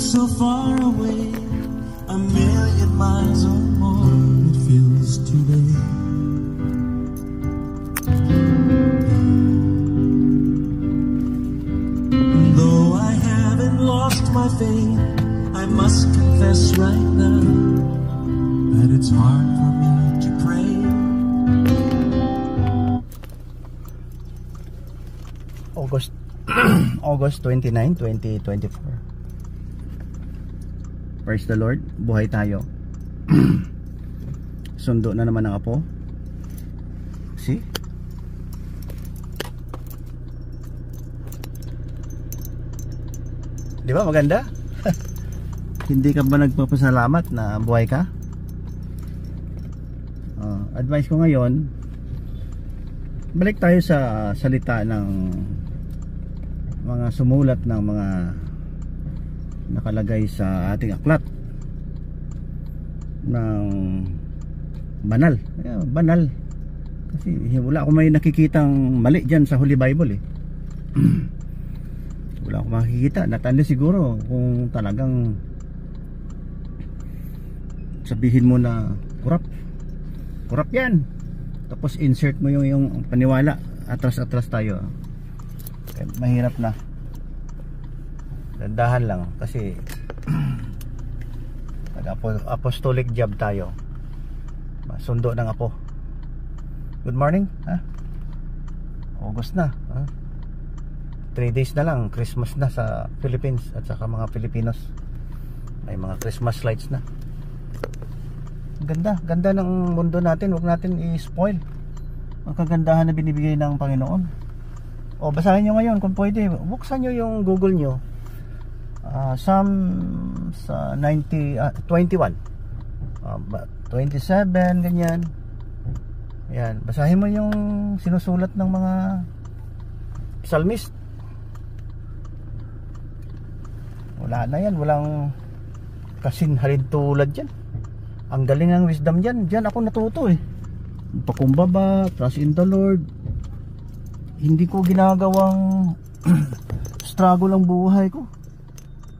so far away, a million miles or more, it feels today. Though I haven't lost my faith, I must confess right now that it's hard for me to pray. August 29, 2024. Praise the Lord. Buhay tayo. Sundo na naman ang apo. See? Di ba maganda? Hindi ka ba nagpapasalamat na buhay ka? Advice ko ngayon, balik tayo sa salita ng mga sumulat ng mga nakalagay sa ating aklat ng banal. Banal kasi wala akong may nakikitang mali dyan sa Holy Bible eh. Wala akong makikita. Natanda siguro kung talagang sabihin mo na corrupt yan, tapos insert mo yung paniwala, atras tayo. Mahirap na. Dandahan lang kasi apostolic job tayo. Sundo ng apo. Good morning. August na. 3 days na lang, Christmas na sa Philippines at saka mga Filipinos. May mga Christmas lights na. Ganda ng mundo natin. Huwag natin i-spoil ang kagandahan na binibigay ng Panginoon. Basahin nyo ngayon kung pwede. Buksan nyo yung Google nyo, Psalm 21, 27, ganyan. Ayan, basahin mo yung sinusulat ng mga psalmist. Wala na yan, walang kasinhalid tulad yan. Ang galing ng wisdom dyan. Dyan ako natuto eh. Pakumbaba, trust in the Lord. Hindi ko ginagawang struggle ang buhay ko.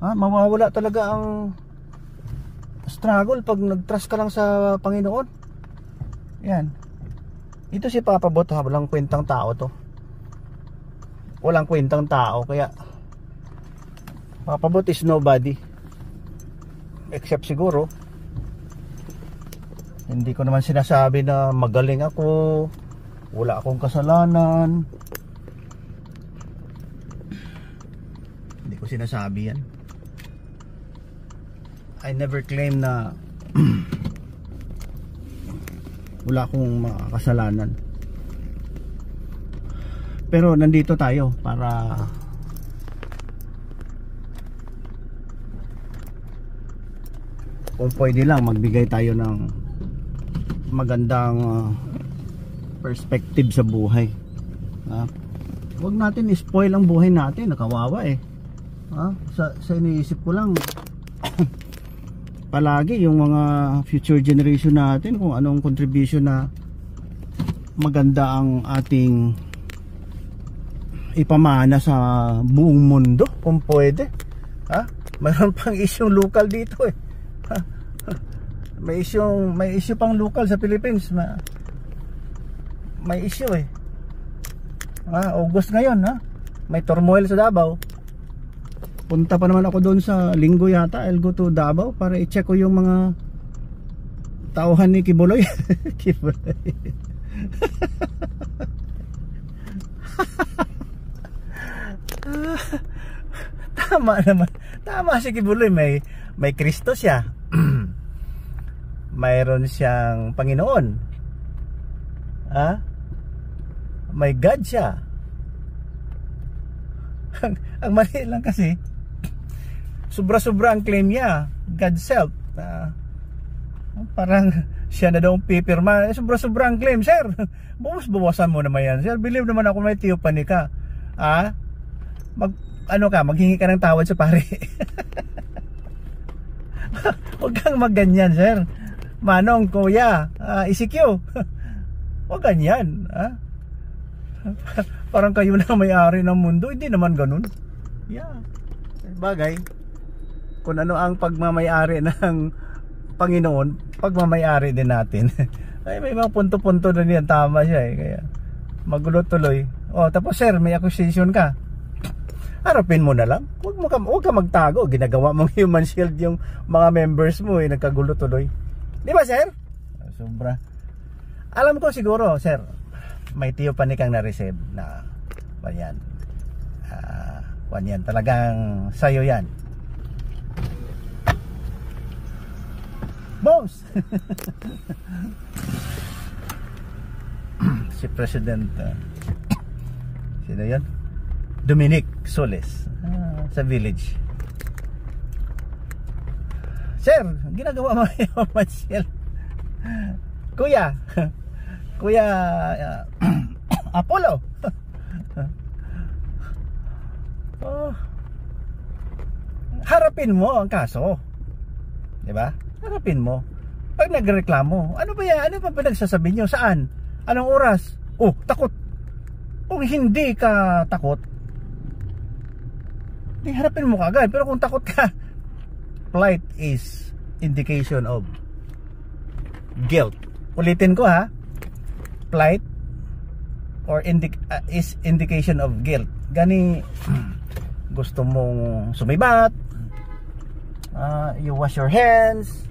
Mawawala talaga ang struggle pag nag-trust ka lang sa Panginoon. Yan. Ito si Papa Bot, walang kwentang tao to. Walang kwentang tao. Kaya Papa Bot is nobody. Except siguro, hindi ko naman sinasabi na magaling ako, wala akong kasalanan. Hindi ko sinasabi yan. I never claim na wala akong mga kasalanan. Pero nandito tayo para kung pwede lang magbigay tayo ng magandang perspective sa buhay. Huwag natin i-spoil ang buhay natin, nakawawa eh. Sa iniisip ko lang palagi yung mga future generation natin, kung anong contribution na maganda ang ating ipamana sa buong mundo kung pwede. Mayroon pang isyong local dito eh. May issue pang local sa Philippines. May issue eh. August ngayon may turmoil sa Davao. Punta pa naman ako doon sa linggo yata. I'll go to Davao para i-check ko yung mga tauhan ni Kibuloy. Kibuloy. Tama naman. Tama si Kibuloy. May Kristo siya. Mayroon siyang Panginoon. May God siya. Ang mali lang kasi, sobra-sobra ang claim niya, God self. Parang siya na daw ang pipirma. Sobra-sobra ang claim, sir. Bawasan mo naman yan, sir. Believe naman ako may theophany ka. Maghingi ka ng tawad sa pare. Huwag kang magganyan, sir. Manong, kuya, ECQ. Huwag ganyan. Parang kayo na may-ari ng mundo. Hindi naman ganun. Yeah. Bagay. kung ano ang pagmamayari ng Panginoon, pagmamayari din natin. Ay, may mga punto-punto na niyan, tama siya eh. Kaya magulo tuloy. Tapos sir, may accusation ka. Harapin mo na lang. Huwag ka magtago. Ginagawa mong human shield yung mga members mo eh, nagkagulo tuloy. Di ba sir? Sobra. Alam ko siguro, sir, may tiyo pa ni kang na-receive na yan. Yan talagang sayo yan. Boss! Si President sino yan? Dominic Solis sa village. Sir, ginagawa mo yung Marcel. Kuya Apollo. Harapin mo ang kaso. 'Di ba? Harapin mo. Pag nagreklamo, ano ba yan? Ano pa pinagsasabi nyo? Saan? Anong oras? Takot. Kung hindi ka takot, di harapin mo kagad. Pero kung takot ka, flight is indication of guilt. Ulitin ko ha. Flight or is indication of guilt. Gani gusto mong sumibat, you wash your hands,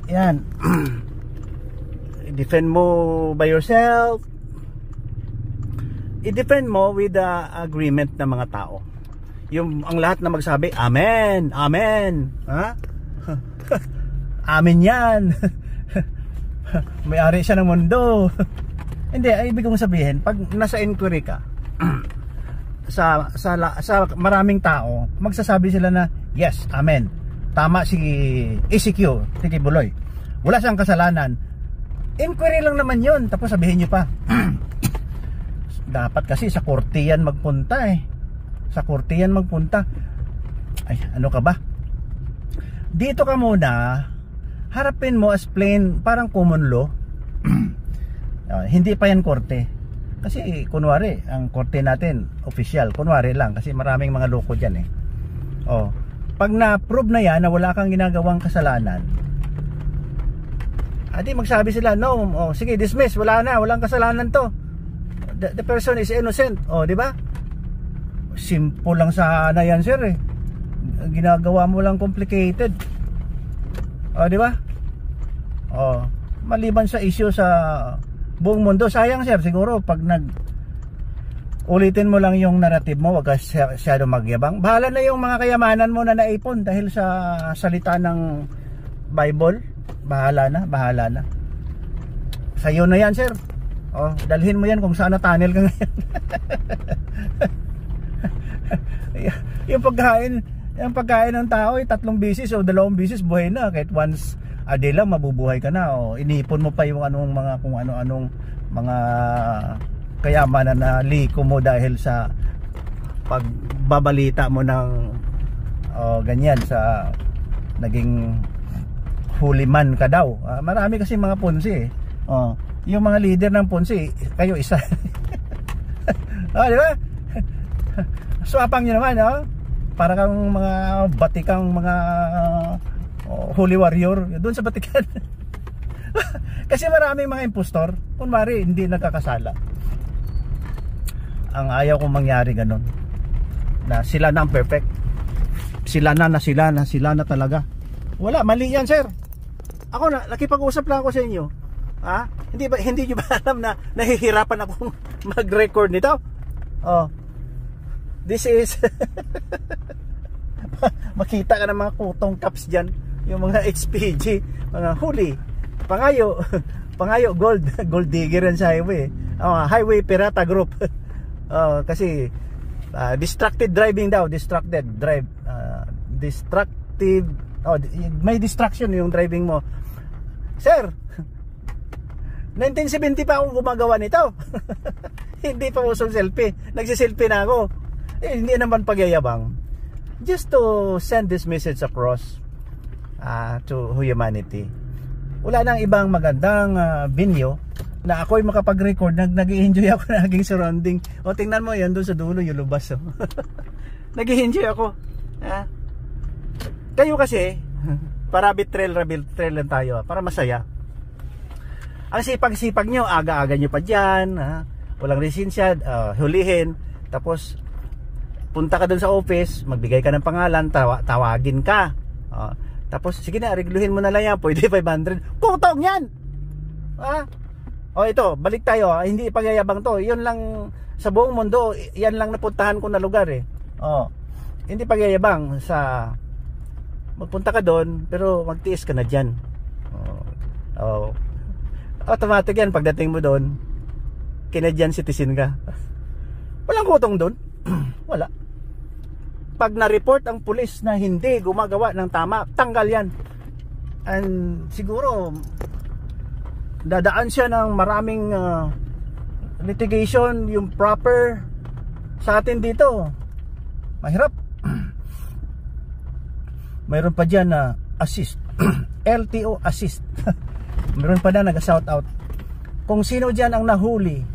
yan. I-defend mo by yourself, i-defend mo with the agreement ng mga tao. Yung ang lahat na magsabi, amen, amen, ha? Amen yan. May-ari siya ng mundo. Hindi, ay ibig kong sabihin, pag nasa inquiry ka, sa maraming tao, magsasabi sila na yes, amen, tama si ECQ, si Kibuloy, wala siyang kasalanan. Inquiry lang naman yun. Tapos sabihin nyo pa dapat kasi sa korte yan magpunta eh. Sa korte yan magpunta. Ay, ano ka ba? Dito ka muna, harapin mo as plain, parang common law. Hindi pa yan korte. Kasi kunwari, ang korte natin official, kunwari lang kasi maraming mga loko dyan eh. Pag na-prove na yan na wala kang ginagawang kasalanan, adi magsabi sila, no, sige, dismiss, wala na, walang kasalanan to. The person is innocent. Di ba? Simple lang sana yan, sir eh. Ginagawa mo lang complicated. Di ba? Maliban sa issue sa buong mundo, sayang sir, siguro pag ulitin mo lang yung narrative mo, wag ka masyado magyabang. Bahala na yung mga kayamanan mo na naipon dahil sa salita ng Bible. Bahala na. Sa'yo na yan, sir. Dalhin mo yan kung saan na tunnel ka ngayon. yung pagkain ng tao ay 3 bisis o 2 bisis buhay na. Kahit once a day lang mabubuhay ka na. Inipon mo pa yung kung ano-anong mga kayamanan na liko mo dahil sa pagbabalita mo ng ganyan sa naging huliman ka daw. Marami kasi mga Ponzi eh. Yung mga leader ng Ponzi, kayo isa. Di ba? Swapang nyo naman, para kang mga batikang mga holy warrior doon sa Batikan. Kasi maraming mga impostor, kunwari hindi nagkakasala. Ang ayaw kong mangyari ganun, na sila na ang perfect, sila na talaga. Wala, mali yan, sir. Ako na, nakipag-usap lang ako sa inyo. Hindi nyo ba alam na nahihirapan akong mag-record nito? This is makita ka ng mga kutong caps dyan, yung mga HPG, mga huli, pangayo gold digger yan sa highway. Highway Pirata Group. Kasi distracted driving daw, may distraction yung driving mo. Sir, 1970 pa akong gumagawa nito. Hindi pa usong selfie. Nagsiselfie na ako. Hindi naman pagyayabang. Just to send this message across to humanity. Wala nang ibang magandang venue na ako'y makapag-record. Nag-i-enjoy ako na aking surrounding. Tingnan mo yan doon sa dulo, yung lubas. Nag-i-enjoy ako. Kayo kasi, para rabbit trail lang tayo, para masaya. Ang sipag-sipag nyo, aga-aga nyo pa dyan, walang lisensya, hulihin, tapos punta ka dun sa office, magbigay ka ng pangalan, tawagin ka. Tapos, sige na, regluhin mo na lang yan, pwede 500. Putong yan! Ito, balik tayo, hindi pagyayabang to. Yun lang, sa buong mundo, yan lang napuntahan ko na lugar eh. Hindi pagyayabang sa, magpunta ka doon, pero magtiis ka na dyan. Automatic yan, pagdating mo doon, Canadian citizen ka. Walang kutong doon. Wala. Pag na-report ang pulis na hindi gumagawa ng tama, tanggal yan. And siguro dadaan siya ng maraming litigation, yung proper. Sa atin dito mahirap. Mayroon pa dyan na assist. LTO assist. Mayroon pa na nag-shout out. Kung sino dyan ang nahuli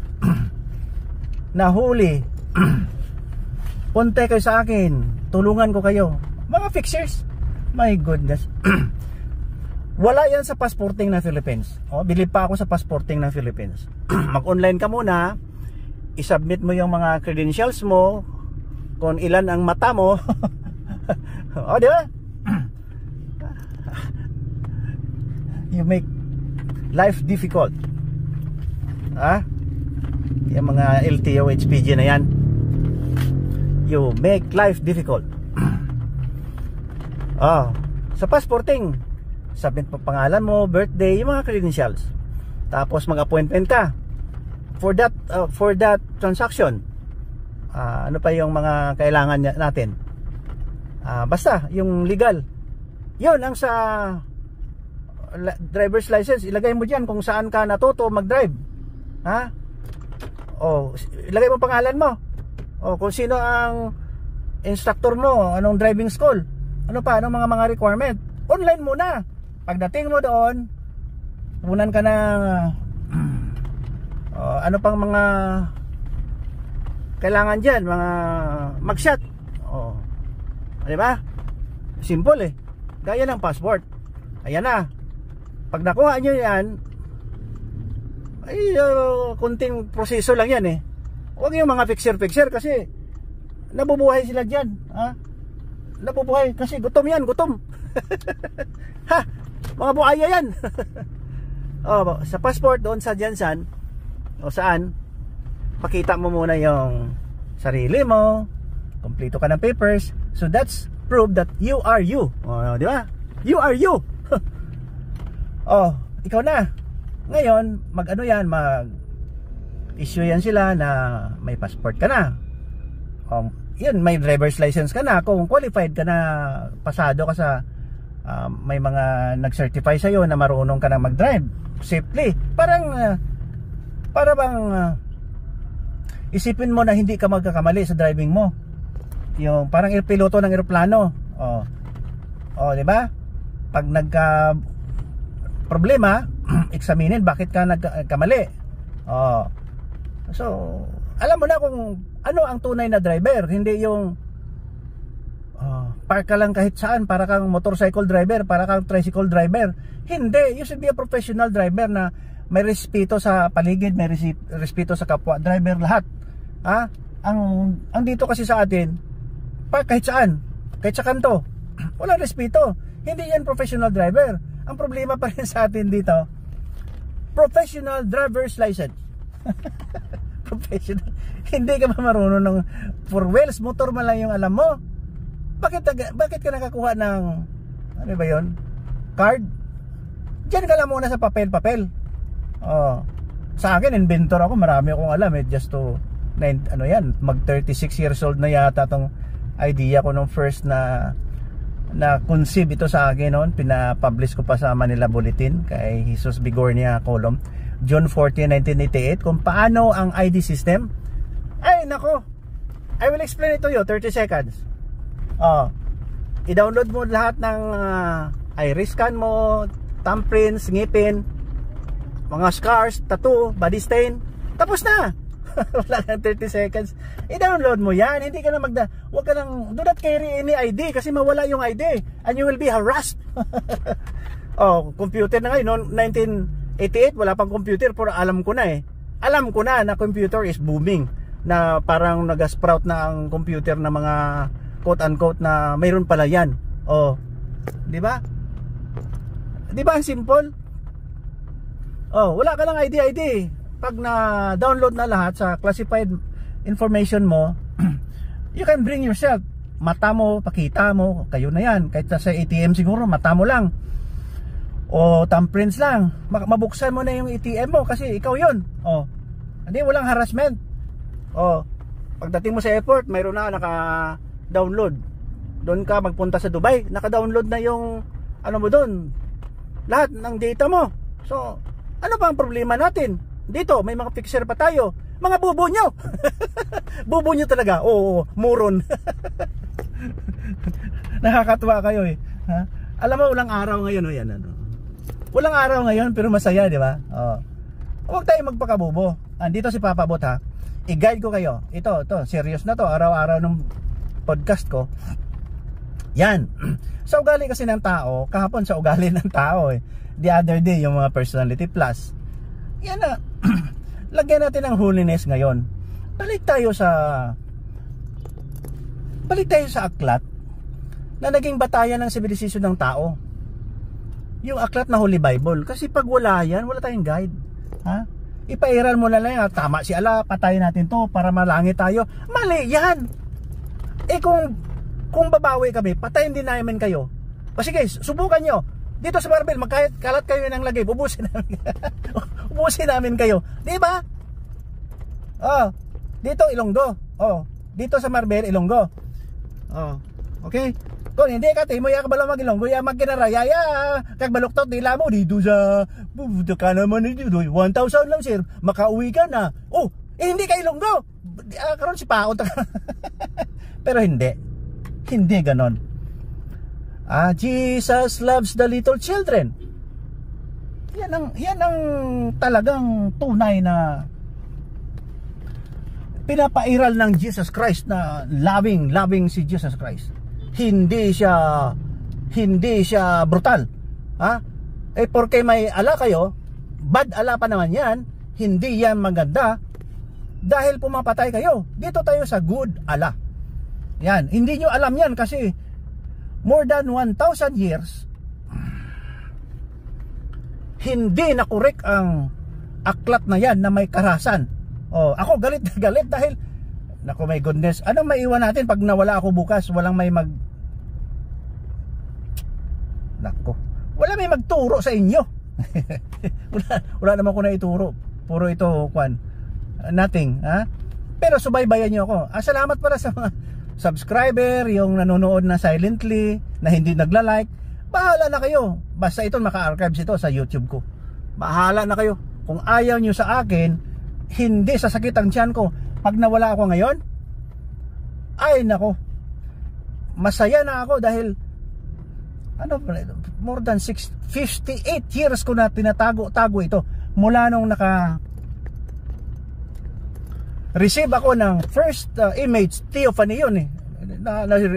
punta kayo sa akin, tulungan ko kayo, mga fixers. My goodness. Wala yan sa passporting ng Philippines. Bilib pa ako sa passporting ng Philippines. Mag-online ka muna, isubmit mo yung mga credentials mo, kung ilan ang mata mo. Di ba? You make life difficult. Yung mga LTO, HPG na yan, you make life difficult. Sa passporting, submit pa pangalan mo, birthday, yung mga credentials. Tapos mag-appointment ka for that transaction. Ano pa yung mga kailangan natin? Basta yung legal. Yun ang sa driver's license, ilagay mo diyan kung saan ka natuto mag-drive. Ilagay mo pangalan mo. Kung sino ang instructor mo, anong driving school, ano pa, anong mga requirement. Online muna. Pagdating mo doon, punan ka ng ano pang mga kailangan dyan, mga mugshot. Di ba? Simple eh. Gaya ng passport. Ayan na. Pag nakuha nyo yan, ay kunting proseso lang yan eh. Huwag yung mga fixer kasi nabubuhay sila dyan. Nabubuhay kasi gutom yan, gutom. Mga buhaya yan. Sa passport doon sa Jansan o saan, pakita mo muna yung sarili mo, kompleto ka ng papers, so that's proof that you are you. Di ba? You are you. Ikaw na. Ngayon, mag-issue yan sila na may passport ka na. Yun, may driver's license ka na. Kung qualified ka na, pasado ka sa may mga nag-certify sa'yo na marunong ka na mag-drive safely. Para bang isipin mo na hindi ka magkakamali sa driving mo. Yung parang piloto ng eroplano. Di ba? Pag nagka problema, examinin bakit ka nagkamali. So, alam mo na kung ano ang tunay na driver, hindi yung park ka lang kahit saan para kang motorcycle driver, para kang tricycle driver. Hindi, you should be a professional driver na may respeto sa paligid, may respeto sa kapwa driver, lahat. Ang dito kasi sa atin, park kahit saan, kahit sa kanto, wala respeto. Hindi yan professional driver. Ang problema pa rin sa atin dito, professional driver's license. Professional. Hindi ka ba marunong ng four wheels, motor man lang yung alam mo? Bakit ka nakakuha ng ano ba yun? Card? Diyan ka lang muna sa papel. Sa akin, inventor ako, marami akong alam just to mag 36 years old na yata tong idea ko nung first na conceive ito sa akin noon. Pinapublish ko pa sa Manila Bulletin kay Jesus Bigornia Column, June 14, 1988, kung paano ang ID system. Ay nako, I will explain it to you, 30 seconds. I-download mo lahat ng iris scan mo, thumbprints, ngipin, mga scars, tattoo, body stain, tapos na. Wala kang 30 seconds. I-download mo yan. Hindi ka na wag ka nang, do not carry any ID kasi mawala yung ID and you will be harassed. Oh, computer na ngayon. Noong 1988, wala pang computer pero alam ko na Alam ko na computer is booming. Na parang nag-sprout na ang computer na mga quote-unquote na mayroon pala yan. Oh, di ba? Di ba ang simple? Oh, wala ka ng ID. Pag na-download na lahat sa classified information mo, you can bring yourself. Mata mo, pakita mo, kayo na yan. Kahit sa ATM siguro, mata mo lang. O thumbprints lang. Mabuksan mo na yung ATM mo kasi ikaw yun. Oh, hindi, walang harassment. Oh, pagdating mo sa airport, mayroon na naka-download. Doon ka magpunta sa Dubai, naka-download na yung ano mo doon. Lahat ng data mo. So, ano pa ang problema natin? Dito, may mga fixer pa tayo. Mga bubo nyo. Bubo nyo talaga. Oo, moron. Nakakatuwa kayo ha? Alam mo, walang araw ngayon yan, Walang araw ngayon pero masaya, di ba? Oh. Huwag tayo magpakabubo. Andito si Papa Bot, ha. I-guide ko kayo. Ito, serious na to. Araw-araw ng podcast ko. Yan. Sa ugali kasi ng tao, kahapon sa ugali ng tao The other day, yung mga personality plus. Yan na. Lagyan natin ng holiness ngayon. Balik tayo sa aklat na naging batayan ng sibilisasyon ng tao. Yung aklat na Holy Bible. Kasi pag wala yan, wala tayong guide. Ha? Ipairal mo na lang, tama si Allah, patayin natin to para malangit tayo. Mali yan. Kung babawi kami, patayin din namin kayo. O sige, subukan nyo. Dito sa Marbel, kalat kayo ng lagay, ubusin namin. Ubusin namin kayo. Di ba? Oh, dito Ilonggo. Oh, dito sa Marbel, Ilonggo. Oh, okay? Kung hindi ka, timo ya kabalo mag-Ilonggo, ya magkinaraya, ya kagbaluktot nila mo dito sa bubuta ka naman dito. 1,000 lang sir, makauwi ka na. Oh, hindi ka Ilonggo. Karon si Paot. Pero hindi. Hindi ganon. Jesus loves the little children. Yan ang talagang tunay na pinapairal ng Jesus Christ na loving si Jesus Christ. Hindi siya brutal. Ha? Porque may ala kayo, bad ala pa naman yan, hindi yan maganda dahil pumapatay kayo. Dito tayo sa good ala. Yan, hindi nyo alam yan kasi more than 1,000 years hindi na correct ang aklat na yan na may karahasan. Oh, ako galit na galit dahil naku, my goodness, anong maiwan natin pag nawala ako bukas? Walang may wala may magturo sa inyo. wala naman ko na ituro. Puro ito nothing, ha? Pero subaybayan niyo ako. Salamat pala sa mga subscriber, yung nanonood na silently, na hindi nagla-like. Bahala na kayo. Basta ito maka-archives ito sa YouTube ko. Bahala na kayo. Kung ayaw nyo sa akin, hindi sasakit ang tiyan ko. Pag nawala ako ngayon, ay nako, masaya na ako dahil more than 58 years ko na tinatago ito. Mula nung receive ako ng first image theophany yun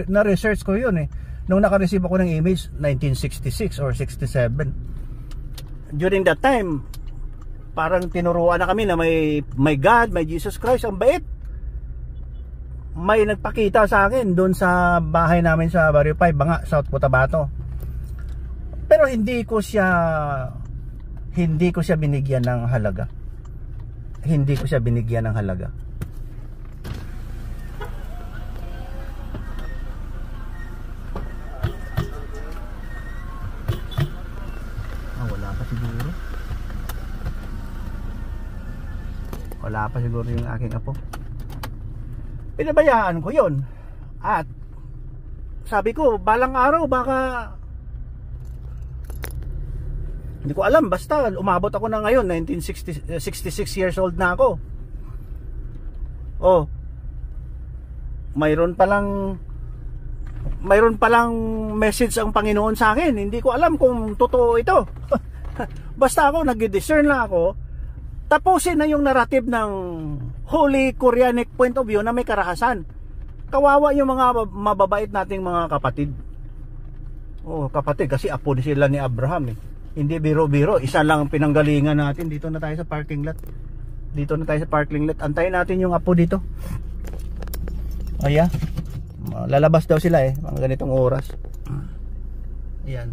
na-research ko yun nung naka-receive ako ng image 1966 or 67. During that time parang tinuruan na kami na may God, may Jesus Christ, ang bait. May nagpakita sa akin doon sa bahay namin sa Barrio 5, Banga, South Cotabato. Pero hindi ko siya binigyan ng halaga. Hindi ko siya binigyan ng halaga. Wala pa siguro yung aking apo. Pinabayaan ko yun. At sabi ko, balang araw baka hindi ko alam, basta umabot ako na ngayon 66 years old na ako. Oh, mayroon palang message ang Panginoon sa akin. Hindi ko alam kung totoo ito. Basta ako nag-discern lang ako. tapusin na yung narrative ng Holy Koreanic point of view na may karahasan. Kawawa yung mga mababait nating mga kapatid. Oh, kapatid, kasi apo sila ni Abraham eh. Hindi biro-biro, isa lang pinanggalingan natin. Dito na tayo sa parking lot. Dito na tayo sa parking lot. Antayin natin yung apo dito. Ayan. Lalabas daw sila eh, mga ganitong oras. Ayan.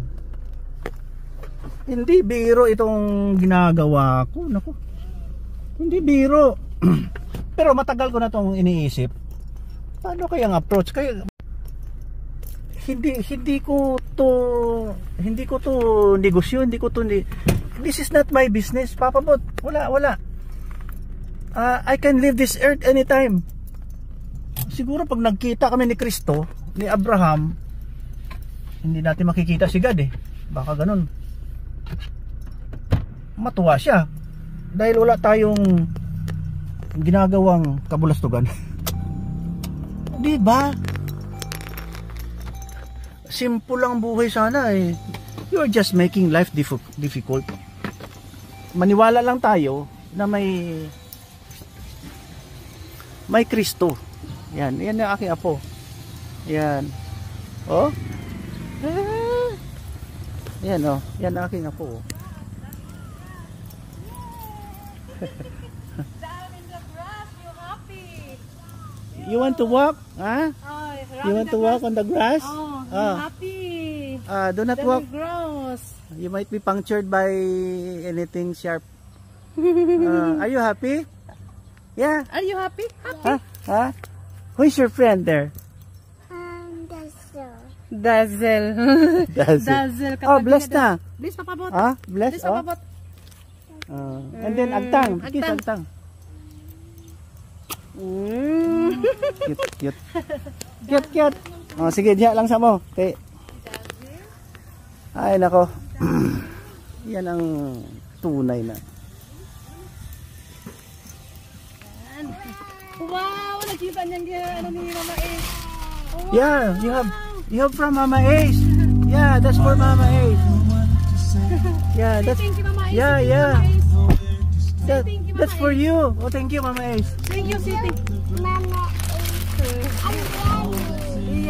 Hindi biro itong ginagawa ko. Naku. Hindi biro. Pero matagal ko na itong iniisip. Paano kayang approach? Kaya hindi ko to negosyo, this is not my business, Papa Bot. Wala. I can leave this earth anytime. Siguro pag nagkita kami ni Kristo, ni Abraham, hindi natin makikita si God eh. Baka ganun. Matuwa siya dahil wala tayong ginagawang kabulastugan. Di ba? Simple lang buhay sana eh. You're just making life difficult. Maniwala lang tayo na may Kristo. Yan ang aking apo. Yan. Oh. Yan oh. Yan ang aking apo. Down in the grass, you happy? You want to walk? Huh? Oh, You want to walk on the grass? Oh, happy. Do not Then walk. it grows. You might be punctured by anything sharp. Are you happy? Yeah. Are you happy? Huh? Huh? Who's your friend there? Dazzle. Dazzle. Oh, bless na. Bless, Papa Bot. Ah, bless. Bless, Papa Bot. And then agtang. Kiss agtang. Cute. Oh, sige, diya lang sa mo. Okay. Ay, nako. Yan ang tunay na. Wow, nakita niya ano ni Mama Ace. Wow. Yeah, you have from Mama Ace. Yeah, that's for Mama Ace. Yeah, that's Thank you, Mama Ace. yeah. Thank you, Mama That's for Ace. you. Oh, thank you, Mama Ace. Thank you, Siti.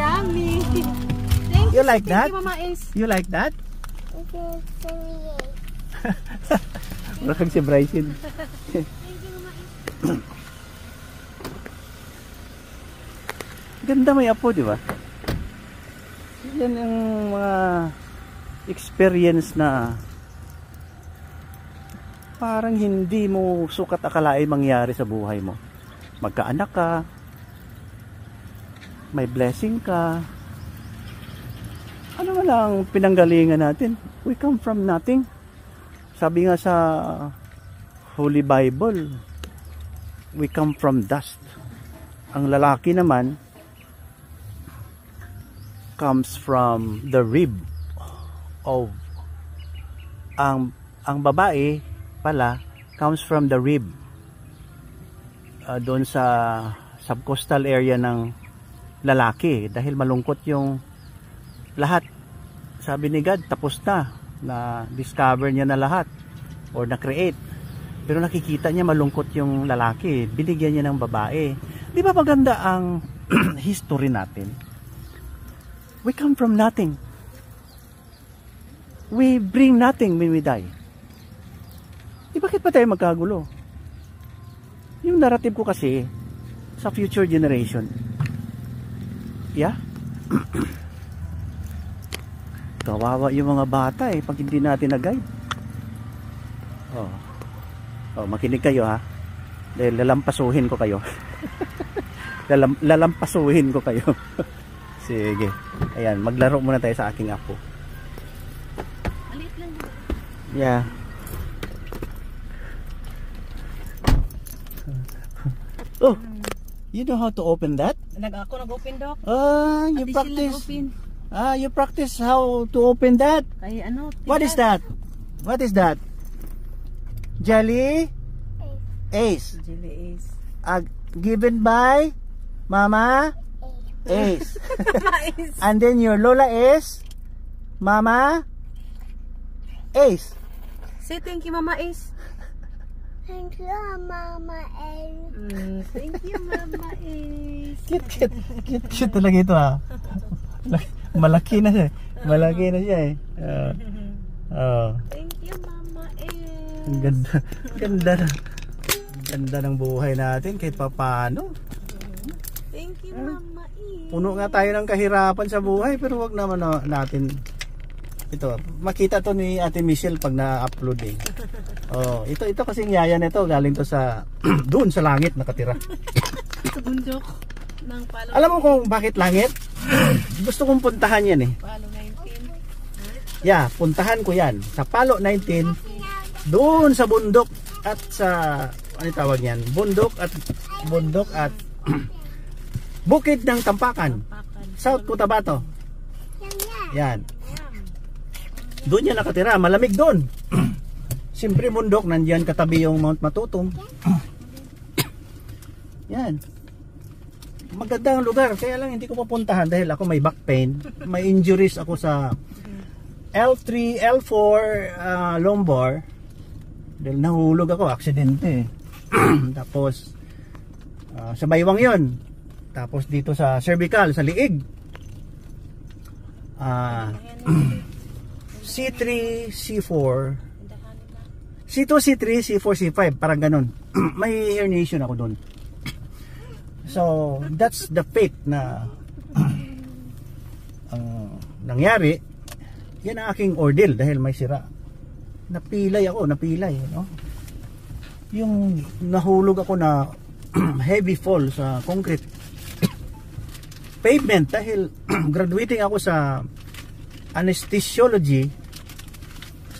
Yummy. Thank You like that? Thank you, Mama Ace. You like that? Rakag si Bryson. Ganda may apo, di ba? Yan ang mga experience na parang hindi mo sukat akalain mangyari sa buhay mo. Magkaanak ka, may blessing ka, ano lang pinanggalingan natin. We come from nothing. Sabi nga sa Holy Bible, we come from dust. Ang lalaki naman comes from the rib of ang babae pala comes from the rib doon sa subcostal area ng lalaki, dahil malungkot yung lahat. Sabi ni God, tapos na discover niya na lahat or na create, pero nakikita niya malungkot yung lalaki, binigyan niya ng babae. Di ba maganda ang history natin? We come from nothing. We bring nothing when we die. Bakit pa tayo magkagulo? Yung narrative ko kasi sa future generation. Yeah? Kawawa yung mga bata pag hindi natin na-guide. Oh, makinig kayo ha. Dahil lalampasuhin ko kayo. Lalampasuhin ko kayo. Sige. Ayan, maglaro muna tayo sa aking apo. Maliit lang. Yeah. Oh, you know how to open that? Ako nag-open, Doc. You Ate practice. Sheila You practice how to open that? Ay, ano? What is that? What is that? Jelly? Ace. Jelly Ace. Given by Mama Ace. Ace. And then your Lola is Mama Ace. Say thank you, Mama Ace. Thank you, Mama Ace. Thank you, Mama Ace. Cute talaga ito ah. Malaki na siya. Malaki na siya eh. Thank you, Mama Ace. Ang ganda. Ganda ng buhay natin kahit papaano. Thank you, Mama Ace. Puno nga tayo ng kahirapan sa buhay pero wag naman natin ito. Makita to ni Ate Michelle pag na-upload eh. Ito kasing yaya nito galing to sa doon sa langit nakatira. Sa bundok ng Palo. Alam mo kung bakit langit? Gusto kong puntahan yan eh. Palo 19. Yeah, puntahan ko yan sa Palo 19 doon sa bundok at sa ano tawag yan? Bundok at bukid ng Tampakan, South Cotabato. Yan. Doon yan nakatira, malamig doon. Siyempre bundok, nandiyan katabi yung Mount Matutum. Yan. Magandang lugar, kaya lang hindi ko papuntahan dahil ako may back pain. May injuries ako sa L3, L4 lumbar. Dahil nahulog ako, aksidente. Tapos sa baywang yon. Tapos dito sa cervical, sa liig. C3, C4, C2, C3, C4, C5, parang ganun. May herniation ako dun. So, that's the fate na nangyari. Yan ang aking ordeal dahil may sira. Napilay, no? Yung nahulog ako na heavy fall sa concrete pavement dahil graduating ako sa anesthesiology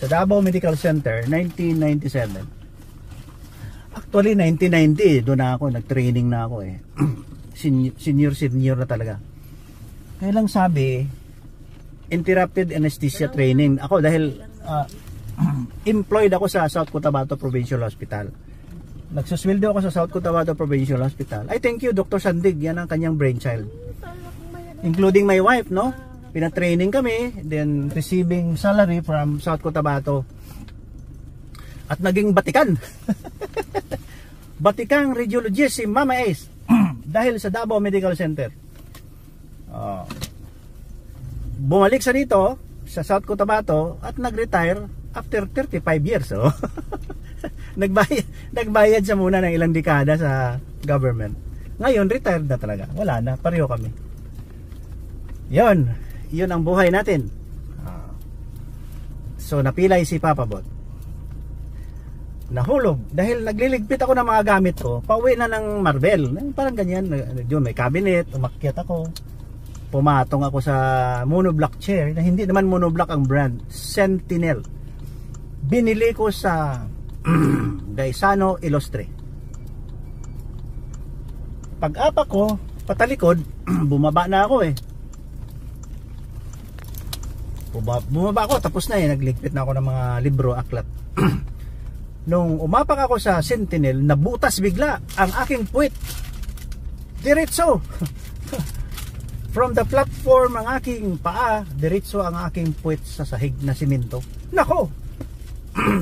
sa Davao Medical Center 1997. Actually 1990 doon na ako nag-training na ako eh. senior na talaga. Kaya lang sabi interrupted anesthesia training ako dahil employed ako sa South Cotabato Provincial Hospital. Nagsusweldo ako sa South Cotabato Provincial Hospital. I thank you Dr. Sandig, yan ang kanyang brainchild. Including my wife, no? Pina-training kami, then receiving salary from South Cotabato. At naging batikan. Batikang radiologist si Mama Ace dahil sa Davao Medical Center. Bumalik sa dito sa South Cotabato at nag-retire after 35 years. So, nagbayad siya muna ng ilang dekada sa government. Ngayon, retired na talaga. Wala na, pareho kami. Yun ang buhay natin. So napilay si Papa Bot. Nahulog dahil nagliligpit ako ng mga gamit ko. Pauwi na ng Marvel. Parang ganyan. Doon may cabinet, umakyat ako. Pumatong ako sa monoblock chair na hindi naman monoblock ang brand, Sentinel. Binili ko sa Gaisano Illustre. Pag-apa ko, patalikod, bumaba na ako eh. Bumaba ako, tapos na eh, nagligpit na ako ng mga libro, aklat. Nung umapak ako sa Sentinel, nabutas bigla ang aking puwit. Diretso. From the platform ang aking paa, diretso ang aking puwit sa sahig na simento. Nako!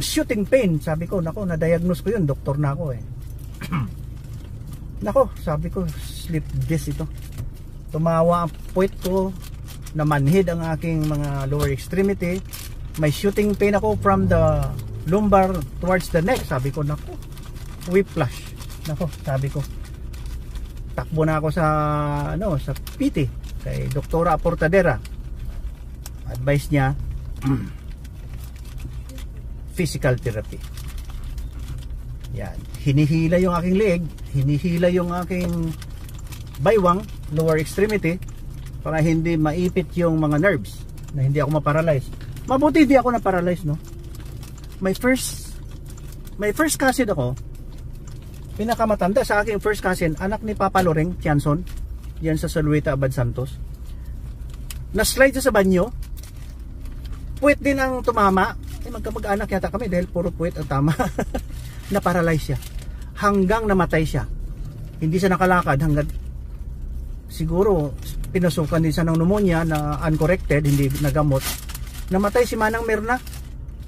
Shooting pain, sabi ko, nako, na-diagnose ko yun, doktor na ako eh. Nako, sabi ko, slip disc ito. Tumawa ang puwit ko, namanhid ang aking mga lower extremity. May shooting pain ako from the lumbar towards the neck. Sabi ko, nako, whiplash. Nako, sabi ko, takbo na ako sa sa PT kay Doktora Portadera. Advice niya physical therapy. Yan, hinihila yung aking leg, hinihila yung aking baywang, lower extremity, para hindi maipit yung mga nerves na hindi ako maparalyze. Mabuti hindi ako na-paralyze, no? My first cousin ako, pinakamatanda sa aking first cousin, anak ni Papa Loreng Tianson, yan sa Salueta, Abad Santos. Na-slide siya sa banyo, puwet din ang tumama, magkamag-anak yata kami dahil puro puwet ang tama. Na-paralyze siya hanggang namatay siya. Hindi siya nakalakad hanggang siguro pinasukan din siya ng pneumonia na uncorrected, hindi nagamot. Namatay si Manang Mirna.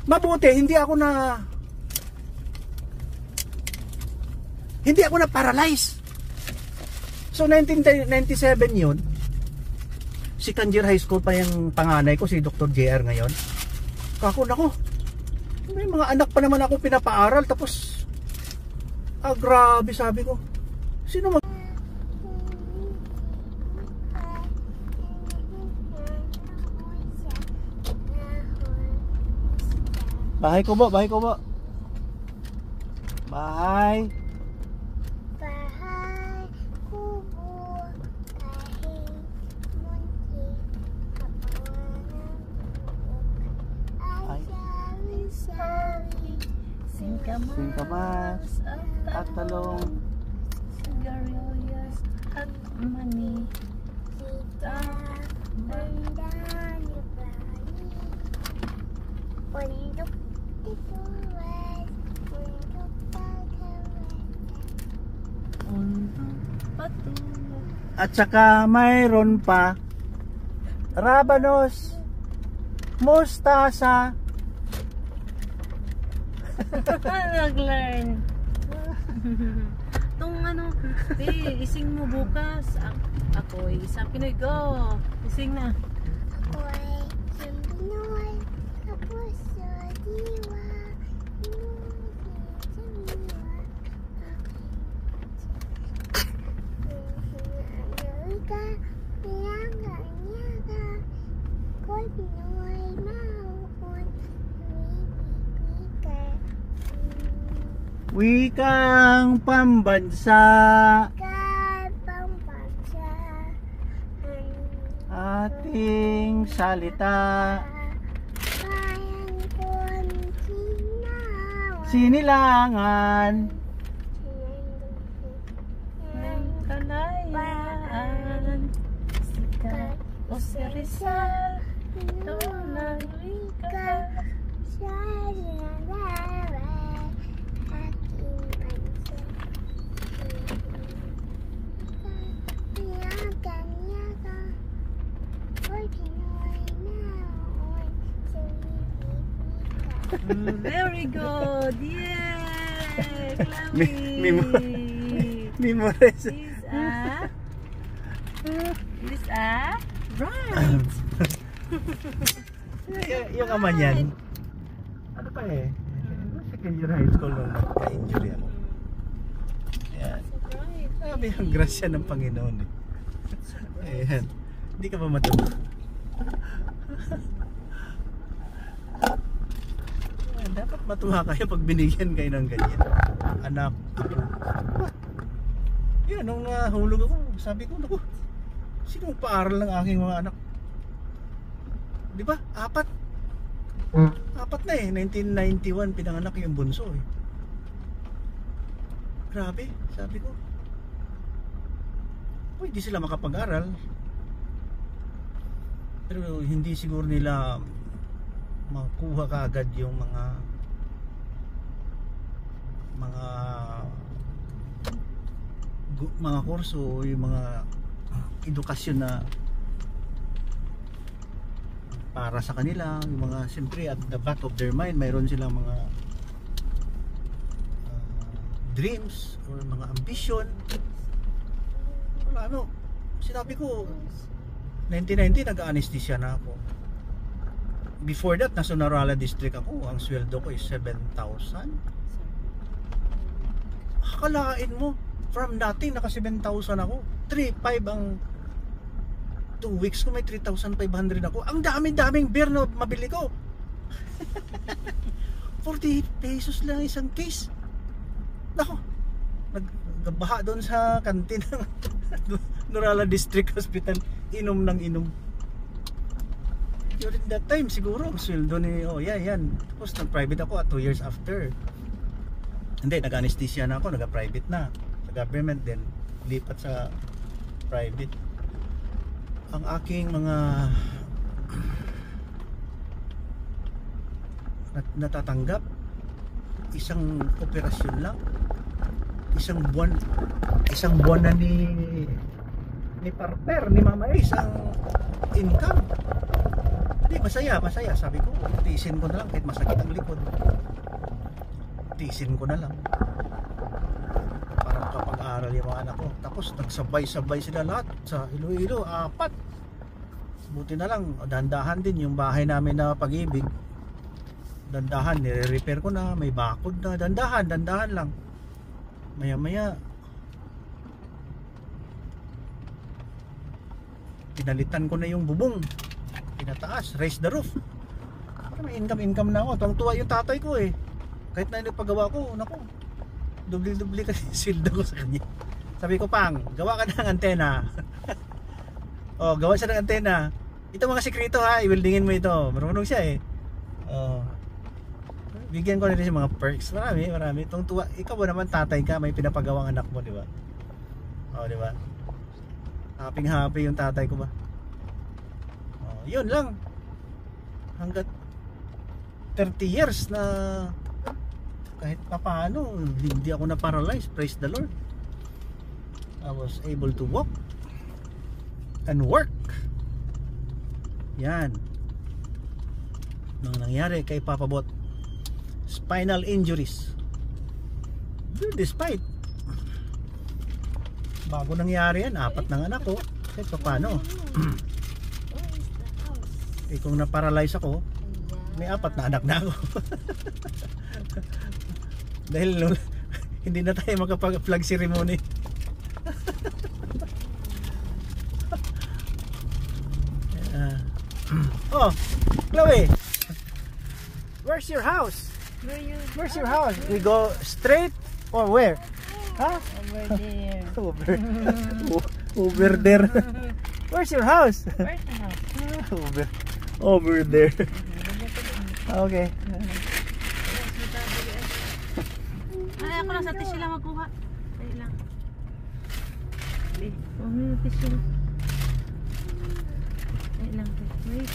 Mabuti hindi ako Hindi ako na-paralyze. So 1997 yun. Second year high school pa yung panganay ko, si Dr. JR ngayon. Kako nako. May mga anak pa naman ako pinapaaral, tapos grabe, sabi ko. Sino mag... Bahay ko ba? Bahay ko ba? Bahay. Bahay kubo kahit munti kapawanan ay sawi-sawi Singkamas at talong. Sigarilyas at mani. kita benda ni bali untuk ditulis untuk pagkawan. Untuk patulog. At saka mayroon pa rabanos, mustasa. Nag-learn. Itong ano, ising mo bukas. Ako'y isang Pinoy, go. Ising na. Ako'y isang Pinoy sa puso diwa, Amerika, niyaga-niyaga, ako'y Pinoy mauon, Wikang pambansa, pambansa, ating salita, bayan kong sinawan, sinilangan. Ng kalayaan. Sikat o si Rizal. Ito nagwika. sa sinagawa aking bansa. Niyaga-niyaga, ako'y Pinoy naon, sumibig-big ka. Very good. Yay! Memorize. Is a right. Yung ama niyan, ano pa eh, second year high school nung nagka-injury ako. Ayan. Right. Sabi ang grasya ng Panginoon eh. Ayan. Hindi ka ba matuwa? Ayan, dapat matuwa kayo pag binigyan kayo ng ganyan. Anak. Yan, nung hulog ako, sabi ko, naku, sino paaral ng aking mga anak? Di ba? Apat na eh. 1991 pinanganak yung bunso eh. Grabe, sabi ko. Pwede sila makapag-aral. Pero hindi siguro nila makuha kaagad yung mga kurso, yung mga edukasyon na para sa kanila, yung mga siyempre at the back of their mind mayroon silang mga dreams or mga ambition. Wala, ano, sinabi ko 1990 nag-anesthesia na ako. Before that nasa Narala district ako, ang sweldo ko is 7,000. Akalain mo from nothing naka 7,000 ako. 3,500 ang 2 weeks ko, may 3,500 ako. Ang dami-daming beer na mabili ko. 48 pesos lang isang case. Nako, nagbaha doon sa kantin ng Norala District Hospital. Inom ng inom. During that time, siguro ang sweldo ni, yan. Tapos nag-private ako 2 years after. Hindi, nag-anesthesia na ako, nag-private na. Sa government din, lipat sa private. Ang aking mga natatanggap, isang operasyon lang, isang buwan na ni partner, ni Mama Ace ang income. Hindi, masaya, sabi ko, tiisin ko na lang kahit masakit ang likod, tiisin ko na lang para nag-aaral yung mga anak ko. Tapos nagsabay-sabay sila lahat sa Iloilo, 4. Buti na lang, dandahan din yung bahay namin na Pag-ibig. Dandahan, nire-repair ko na, may bakod na, dandahan lang. Maya-maya pinalitan ko na yung bubong, pinataas, raise the roof. May income na ako. Tuwang-tuwa yung tatay ko eh. Kahit na yung paggawa ko, naku, dubli-dubli kasi sildo ko sa kanya. Sabi ko, Pang, gawa ka ng antena. Oh, gawa siya ng antena. Ito mga sekreto ha, i-weldingin mo ito. Marunong siya eh. Oh, bigyan ko na rin siya mga perks. Marami. Tuwang-tuwa. Ikaw ba naman tatay ka, may pinapagawang anak mo, di ba? Oh, di ba? Happy yung tatay ko ba? Oh, yun lang. Hanggat 30 years na kahit papaano hindi ako na paralyzed. Praise the Lord. I was able to walk and work. Yan nang nangyari kay Papa Bot. Spinal injuries. Despite bago nangyari yan, 4 ng anak ko. Kahit paano eh, kung na-paralyze ako, may 4 na anak na ako. Dahil hindi na tayo makapag-flag ceremony. Oh, Chloe, where's your house? Where's your house? We go straight or where? Huh? Over there. Over there. Where's your house? Where's the house? Over there. Okay. Ay, ako lang sa tissue lang magkuha. Ay lang. May tissue. Ay lang. Wait.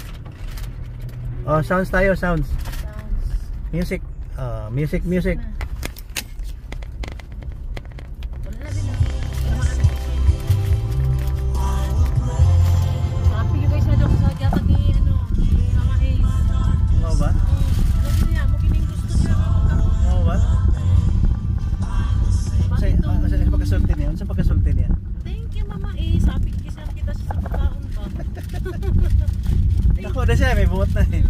Oh, sounds tayo, sounds. Music. Music. Wala na din. Happy you guys na doon sa jatag ni Mama Ace. Oo ba? Gusto niya, mo kining gusto niya. Oo ba? Sa pagkasulti niya? Ano sa pagkasulti niya? Thank you Mama Ace. Happy kasi kita sa pagkaon pa. Ako na siya, may buot na eh.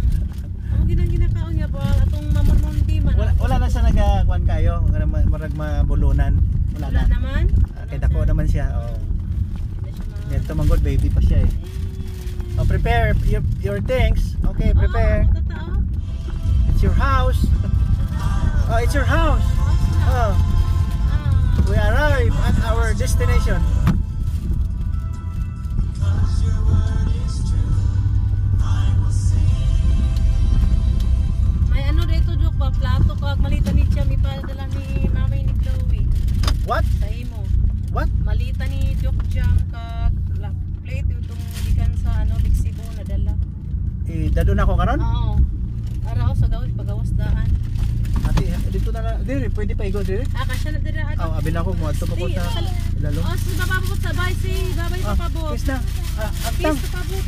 Ang ginakaon niya ba atong mamundi man. Wala na siya nagakuan kayo, marag mabulunan. Wala Wala na. naman. Kaya dako naman siya. Oh. Dito manggod baby pa siya eh. Oh, prepare your things. Okay, prepare. It's your house. Oh, it's your house. Oh. We arrive at our destination. May ano dito Dok ba plato kag malita ni Cham ipadala ni Mama ni Chloe. What? Sa imo. What? Malita ni Dok Jam kag plate itong gikan sa ano Big Cebu na dala. Eh, dado na ako karon? Oo. Araw sa gawis pagawas daan. Ate, dito na dire, pwede pa igo dire? Kasya na dira Oh, abi na ako mo adto pa ko sa lalo. Oh, si bababot sa bay si babay papabot. Kiss na. Agtang. Kiss papabot.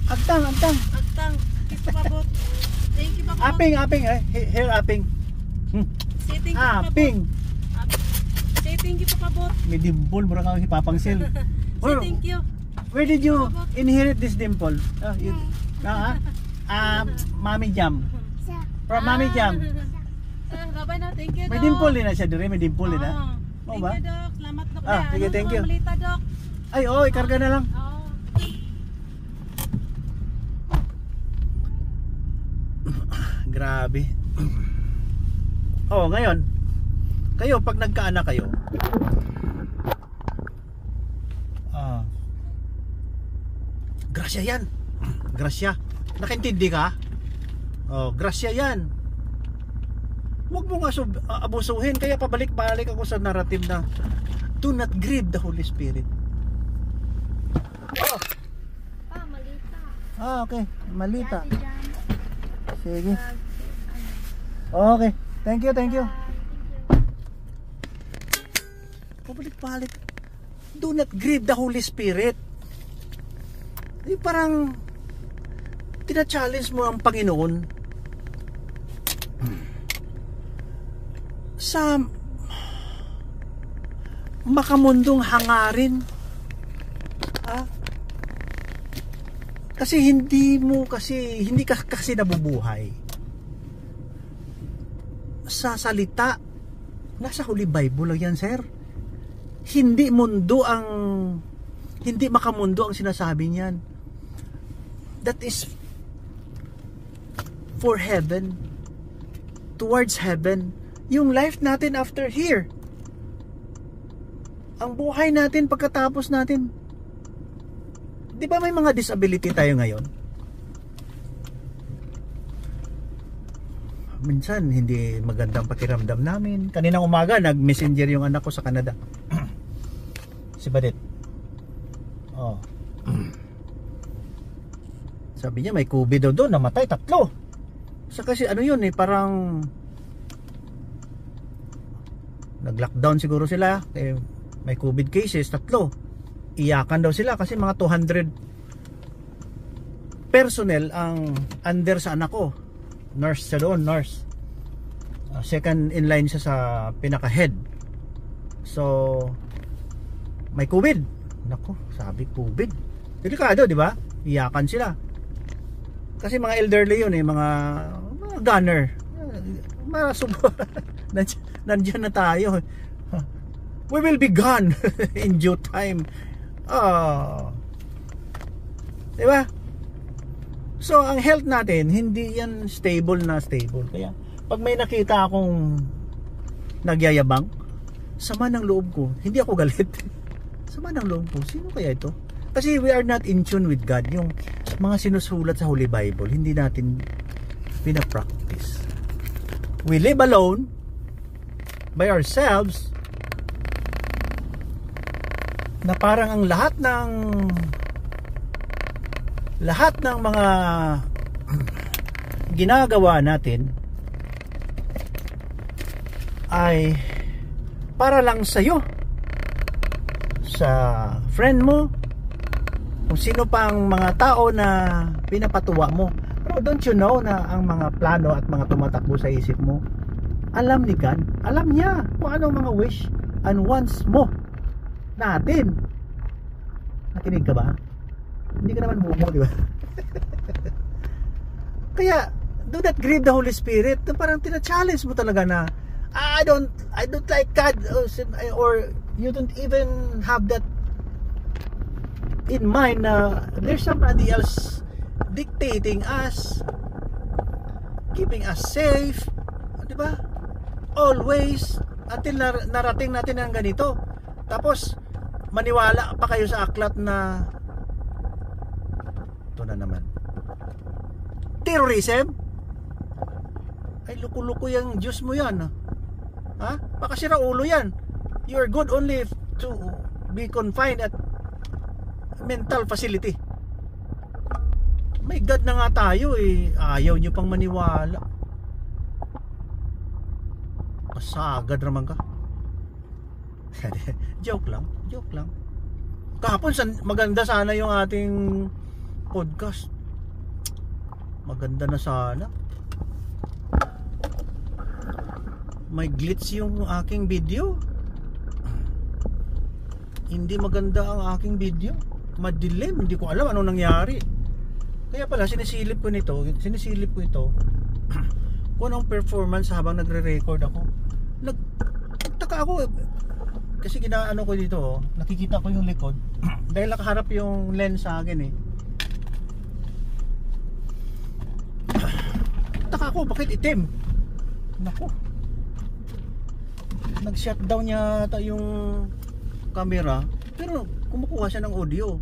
Agtang. Agtang. Kiss papabot. Thank you papabot. Aping. Here aping. Say thank you papabot. Aping. Say thank you papabot. May dimple, mura kang hipapangsil. Say thank you. Where did you inherit this dimple? Mami Jam. From Mami Jam. Babay na, thank you, Dok. May dimple din na siya dire, may dimple din na. Oo Thank ba? you, Dok. Salamat, Dok. Sige, thank you. Malita, Dok. Ay, oo, ikarga na lang. Oo. Grabe. Oh, ngayon, kayo pag nagkaanak kayo, grasya yan. Grasya. Nakaintindi ka? Oh, grasya yan. Huwag mo nga abusuhin. Kaya pabalik-balik ako sa narrative na do not grieve the Holy Spirit. Oh. Malita. Okay. Malita. Ate Jam. Sige. Okay. Thank you. Thank you. Pabalik-balik. Do not grieve the Holy Spirit. Parang tina-challenge mo ang Panginoon sa makamundong hangarin. Kasi hindi ka kasi nabubuhay sa salita. Nasa Holy Bible lang yan, sir. Hindi makamundo ang sinasabi niyan. That is for heaven, towards heaven. Yung life natin after here, ang buhay natin pagkatapos natin. Di ba may mga disability tayo ngayon? Minsan hindi magandang pakiramdam namin. Kaninang umaga nag-messenger yung anak ko sa Canada. Si Badet. Sabi niya may COVID daw doon, namatay 3. So kasi ano yun parang nag-lockdown siguro sila. May COVID cases 3. Iyakan daw sila kasi mga 200 personnel ang under sa anak ko. Nurse siya doon, nurse. Second in line siya sa pinaka-head. So may COVID. Nako, sabi COVID. Delikado, di ba? Iyakan sila. Kasi mga elderly yun mga gunner. Nandiyan na tayo. We will be gone in due time. Diba? So ang health natin hindi yan stable. Kaya pag may nakita akong nagyayabang, sama ng loob ko. Hindi ako galit. Sama ng loob ko. Sino kaya ito? Kasi we are not in tune with God. Yung mga sinusulat sa Holy Bible, hindi natin pinapractice. We live alone by ourselves, na parang ang lahat ng mga ginagawa natin ay para lang sa'yo, sa friend mo, kung sino pang mga tao na pinapatuwa mo. Pero don't you know na ang mga plano at mga tumatakbo sa isip mo, alam ni God, alam niya kung anong mga wish and wants mo natin. Nakinig ka ba? Hindi ka naman bumo, di ba? Kaya do not grieve the Holy Spirit. Parang tina-challenge mo talaga na I don't like God, or you don't even have that in mind na there's somebody else dictating us, keeping us safe, di ba? Always, until narating natin ang ganito. Tapos maniwala pa kayo sa aklat na ito na naman, terrorism. Ay, luko-luko yung Diyos mo yan, ha? Baka sira ulo yan. You are good only to be confined at mental facility. May God na nga tayo ayaw nyo pang maniwala. Kasagad naman ka. Joke lang. Kahapon maganda sana yung ating podcast. Maganda na sana. May glitch yung aking video. Hindi maganda ang aking video. Madilim, hindi ko alam anong nangyari. Kaya pala sinisilip ko ito kung anong performance habang nagre-record ako. Nagtaka ako kasi ginaano ko dito, nakikita ko yung likod dahil nakaharap yung lens sa akin Taka ako, bakit itim? Nako, nag-shutdown yata yung camera, pero kumukuha siya ng audio,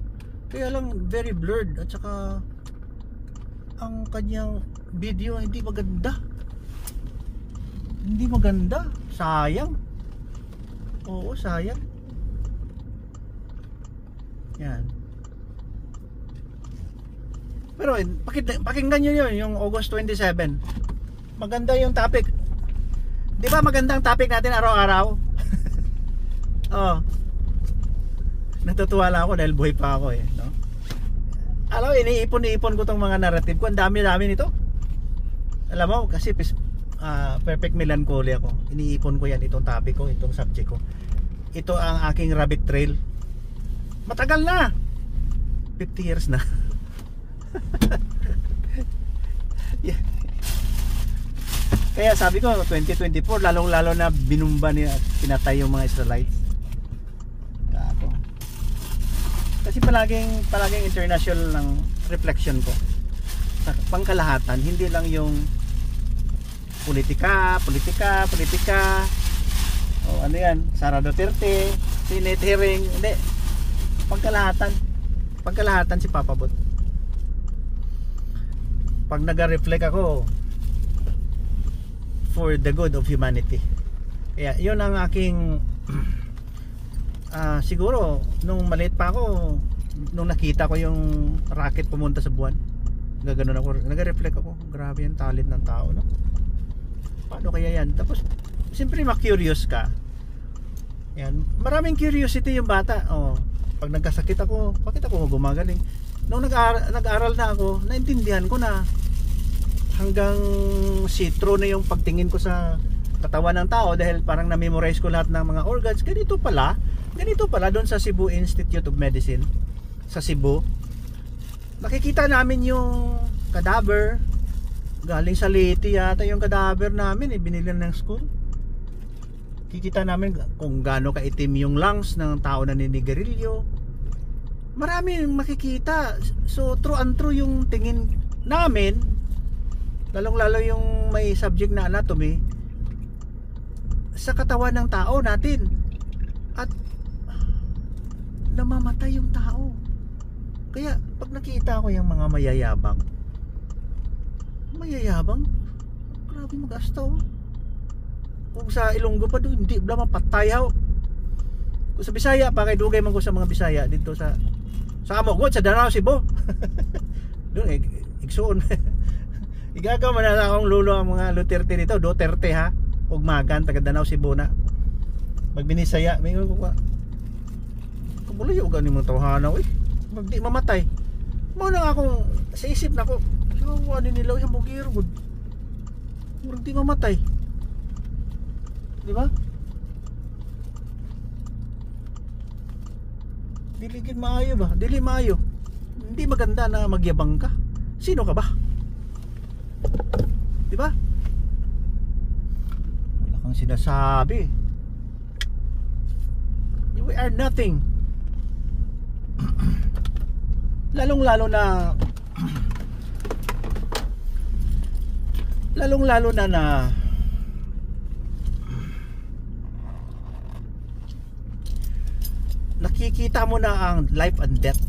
kaya lang very blurred, at saka ang kanyang video hindi maganda. Sayang. Oo, sayang. Yan. Pero pakinggan nyo yun, yung August 27. Maganda yung topic. Di ba magandang topic natin araw-araw? Oh. Natutuwa lang ako dahil buhay pa ako no? Alam mo, iniipon ko tong mga narrative ko. Ang dami nito. Alam mo, kasi perfect melancholy ako. Iniipon ko yan, itong topic ko, itong subject ko. ito ang aking rabbit trail. Matagal na. 50 years na. Yeah. Kaya sabi ko 2024 lalong-lalo na binumba niya, pinatay yung mga Israelites. Ako. Kasi palaging international ng reflection ko. Sa pangkalahatan, hindi lang yung politika. O ano yan, Sara Duterte, Senate hearing, hindi. Pagkalahatan si Papa Bot. Pag nag-reflect ako for the good of humanity. Kaya yun ang aking siguro nung maliit pa ako, nung nakita ko yung rocket pumunta sa buwan, gaganon ako, nag-reflect ako, grabe yung talent ng tao, no? Paano kaya yan? Tapos siyempre ma-curious ka. Yan, maraming curiosity yung bata. Pag nagkasakit ako, bakit ako gumagaling? Nung nag-aral na ako, naintindihan ko na hanggang sitro na yung pagtingin ko sa katawan ng tao dahil parang na-memorize ko lahat ng mga organs. Ganito pala doon sa Cebu Institute of Medicine sa Cebu. Nakikita namin yung cadaver galing sa Leyte yata yung cadaver namin, binili ng school. Kikita namin kung gaano kaitim yung lungs ng tao na ninigarilyo. Marami makikita. So true and true yung tingin namin, lalong-lalo yung may subject na anatomy sa katawan ng tao natin. At namamatay yung tao. Kaya pag nakita ko yung mga mayayabang, grabe mag-astaw. Kung sa Ilonggo pa doon, hindi bala mapatay ho. Kung sa Bisaya pa, kay dugay man ko sa mga Bisaya dito sa Amogod, sa Danao, Cebu. Doon igsoon. Igagaw man na akong lulo ang mga Duterte dito, Duterte ha. Ugmagan, taga Danao, Cebu na. Magbinisaya, may ko ka. Kumuloy ugan ni mo tawhana, magdi mamatay. Mao na akong sa isip na ko, ano nila yung bugiro gud. Murag di mamatay. Di ba? Dili maayo ba? Dili maayo. Hindi maganda na magyabang ka. Sino ka ba? Di ba? Wala kang sinasabi. We are nothing. Lalong-lalo na nakikita mo na ang life and death.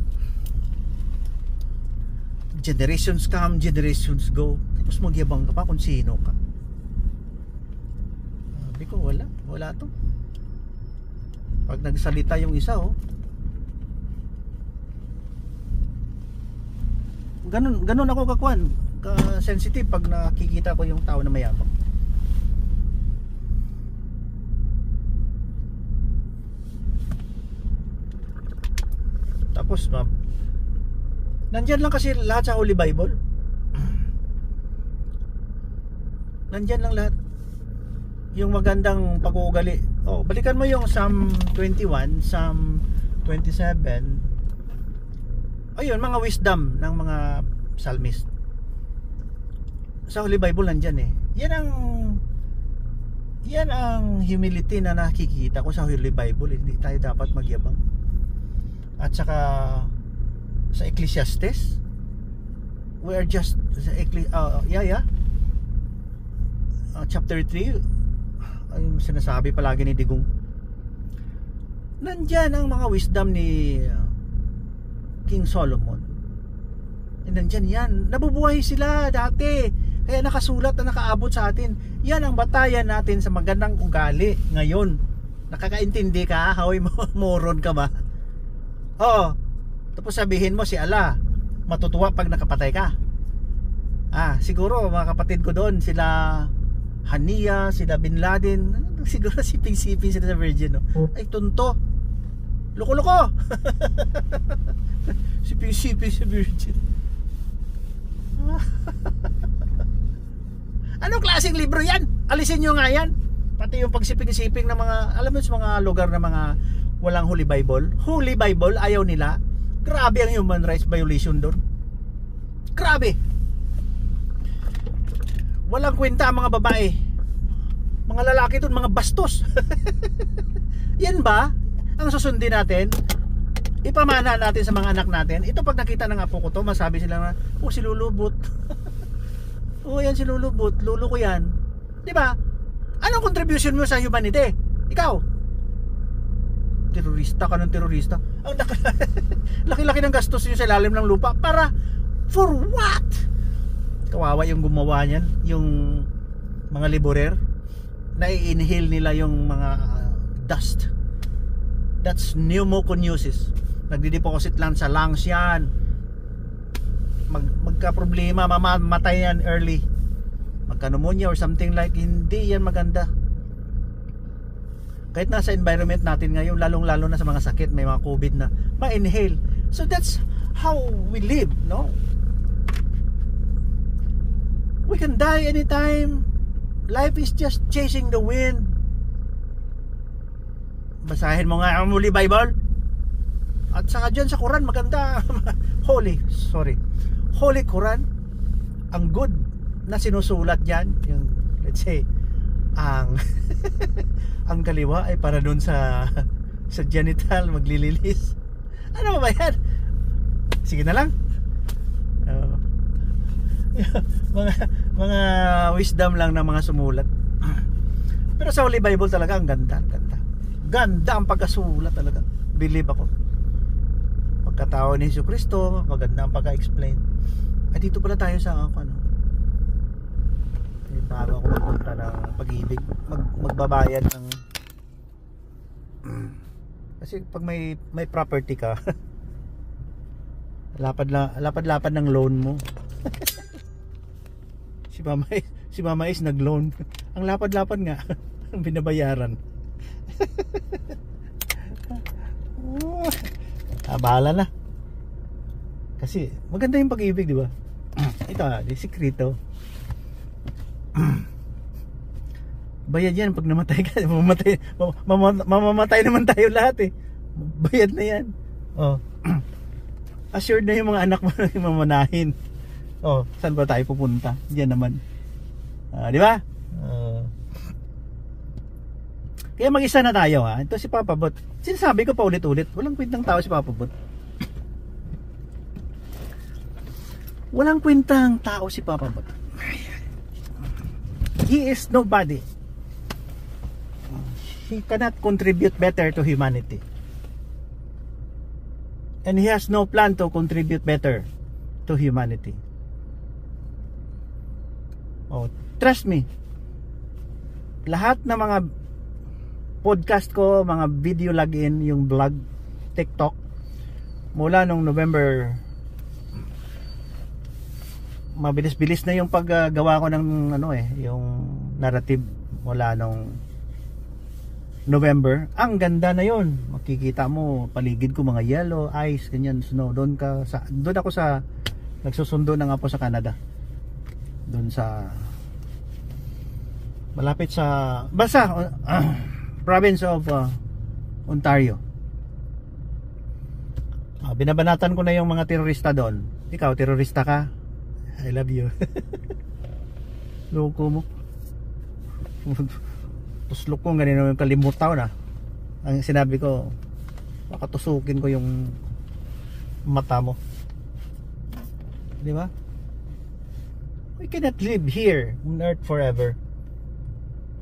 Generations come, generations go. Tapos magyabang ka pa kung sino ka. Sabi ko wala to. Pag nagsalita yung isa ganun ako ka-sensitive pag nakikita ko yung tao na mayabang. Tapos nandyan lang kasi lahat sa Holy Bible. Nandyan lang lahat yung magandang pag-uugali. Balikan mo yung Psalm 21, Psalm 27. Ayun, mga wisdom ng mga psalmist. Sa Holy Bible nandyan Yan ang humility na nakikita ko sa Holy Bible. Hindi tayo dapat magyabang. At saka sa Ecclesiastes, we are just chapter 3, yung sinasabi palagi ni Digong. Nandyan ang mga wisdom ni King Solomon. Nandyan yan. Nabubuhay sila dati. Kaya nakasulat na nakaabot sa atin. Yan ang batayan natin sa magandang ugali ngayon. Nakakaintindi ka? Hoy, moron ka ba? Tapos sabihin mo si Allah matutuwa pag nakapatay ka. Siguro mga kapatid ko doon, sila Hania, sila Bin Laden, siguro siping-siping sila sa Virgin, no? Ay tunto, loko-loko. Siping-siping sa Virgin. Anong klaseng libro yan? Alisin nyo nga yan. Pati yung pagsiping-siping ng mga, alam mo sa mga lugar na mga walang Holy Bible, ayaw nila. Grabe ang human rights violation doon. Grabe. Walang kwenta ang mga babae. Mga lalaki doon, mga bastos. Yan ba ang susundin natin? Ipamana natin sa mga anak natin. Ito pag nakita ng apo ko to, masabi sila na, oh si Lulubot. Oh yan si Lulubot, lulo ko yan. Di ba? Anong contribution mo sa humanity? Ikaw? Terorista ka ng terorista. Ang laki-laki ng gastos nyo sa ilalim ng lupa. Para, for what? Kawawa yung gumawa niyan. Yung mga laborer. Na-inhale nila yung mga dust. That's pneumoconiosis. Nagdideposit lang sa lungs yan. Magka-problema, mamamatay yan early. Magka-pneumonia or something like, hindi yan maganda. Kahit nasa environment natin ngayon, lalong-lalo na sa mga sakit, may mga COVID na, ma-inhale. So that's how we live, no? We can die anytime. Life is just chasing the wind. Basahin mo nga ang Holy Bible. At saka dyan sa Quran, maganda. Holy Quran. Ang good na sinusulat dyan, yung, let's say, ang ang kaliwa ay para doon sa genital, maglililis. Ano ba yan? Sige na lang. Mga wisdom lang ng mga sumulat. Pero sa Holy Bible talaga ang ganda. Ganda ang pagkasulat talaga. Believe ako. Pagkatao ni Jesucristo, maganda ang pagka-explain. At dito pala tayo sa bago ako magpunta ng Pag-ibig, magbabayad ng kasi pag may property ka lapad ng loan mo. Si Mama is nag-loan. Ang lapad-lapad nga ang binabayaran. Bahala na. Kasi maganda yung Pag-ibig, di ba? Ito, sikreto. Bayad yan pag namatay ka. Mamamatay naman tayo lahat eh. Bayad na yan. Oh. Assured na yung mga anak mo na mamanahin. Oh, saan ba tayo pupunta? Diyan naman. Di ba? Kaya mag-isa na tayo ha. Ito si Papa Bot. Sinasabi ko pa ulit-ulit, walang kwentang tao si Papa Bot. Walang kwentang tao si Papa Bot. He is nobody. He cannot contribute better to humanity. And he has no plan to contribute better to humanity. Oh, trust me. Lahat ng mga podcast ko, mga video login, yung vlog, TikTok, mula nung November, mabilis-bilis na yung paggawa ko ng yung narrative mula nung November. Ang ganda na yun. Makikita mo paligid ko mga yellow, ice, ganyan, snow. Doon ako sa nagsusundo na nga po sa Canada. Doon sa malapit sa province of Ontario. Binabanatan ko na yung mga terorista doon. Ikaw, terorista ka? I love you. Loko mo. Tuslok ko ganun yung kalimutaw na. Ang sinabi ko, baka tusukin ko yung mata mo. Di ba? We cannot live here on earth forever.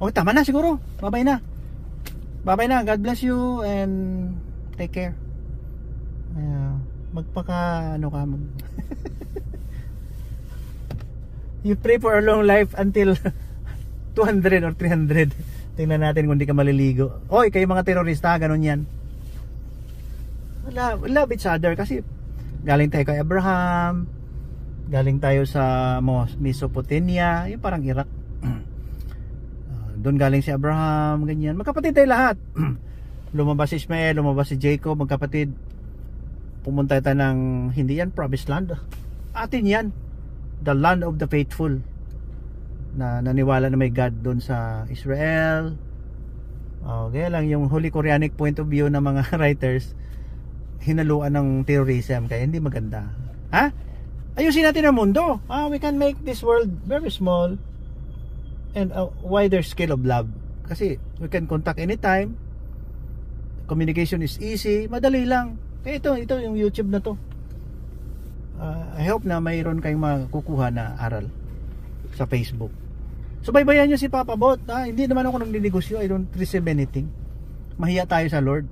Oh, tama na siguro. Bye-bye na. Bye-bye na. God bless you and take care. You pray for a long life until 200 or 300. Tingnan natin kung di ka maliligo. Oy, kayo mga terorista, ganun yan. Love each other kasi galing tayo kay Abraham, galing tayo sa Mesopotamia, yung parang Iraq. Doon galing si Abraham, ganyan. Magkapatid tayo lahat. Lumabas si Ismael, lumabas si Jacob, magkapatid. Pumunta tayo ng, hindi yan promised land. Atin yan. The land of the faithful. na naniwala na may God doon sa Israel. Kaya lang yung Holy Quranic point of view ng mga writers hinaluan ng terrorism, kaya hindi maganda. Ayusin natin ang mundo. We can make this world very small and a wider scale of love. Kasi we can contact anytime. Communication is easy, madali lang. Kaya ito yung YouTube na to. I hope na mayroon kayong makukuha na aral sa Facebook. So baybayan nyo si Papa Bot. Hindi naman ako nagninegosyo. I don't receive anything. Mahiya tayo sa Lord.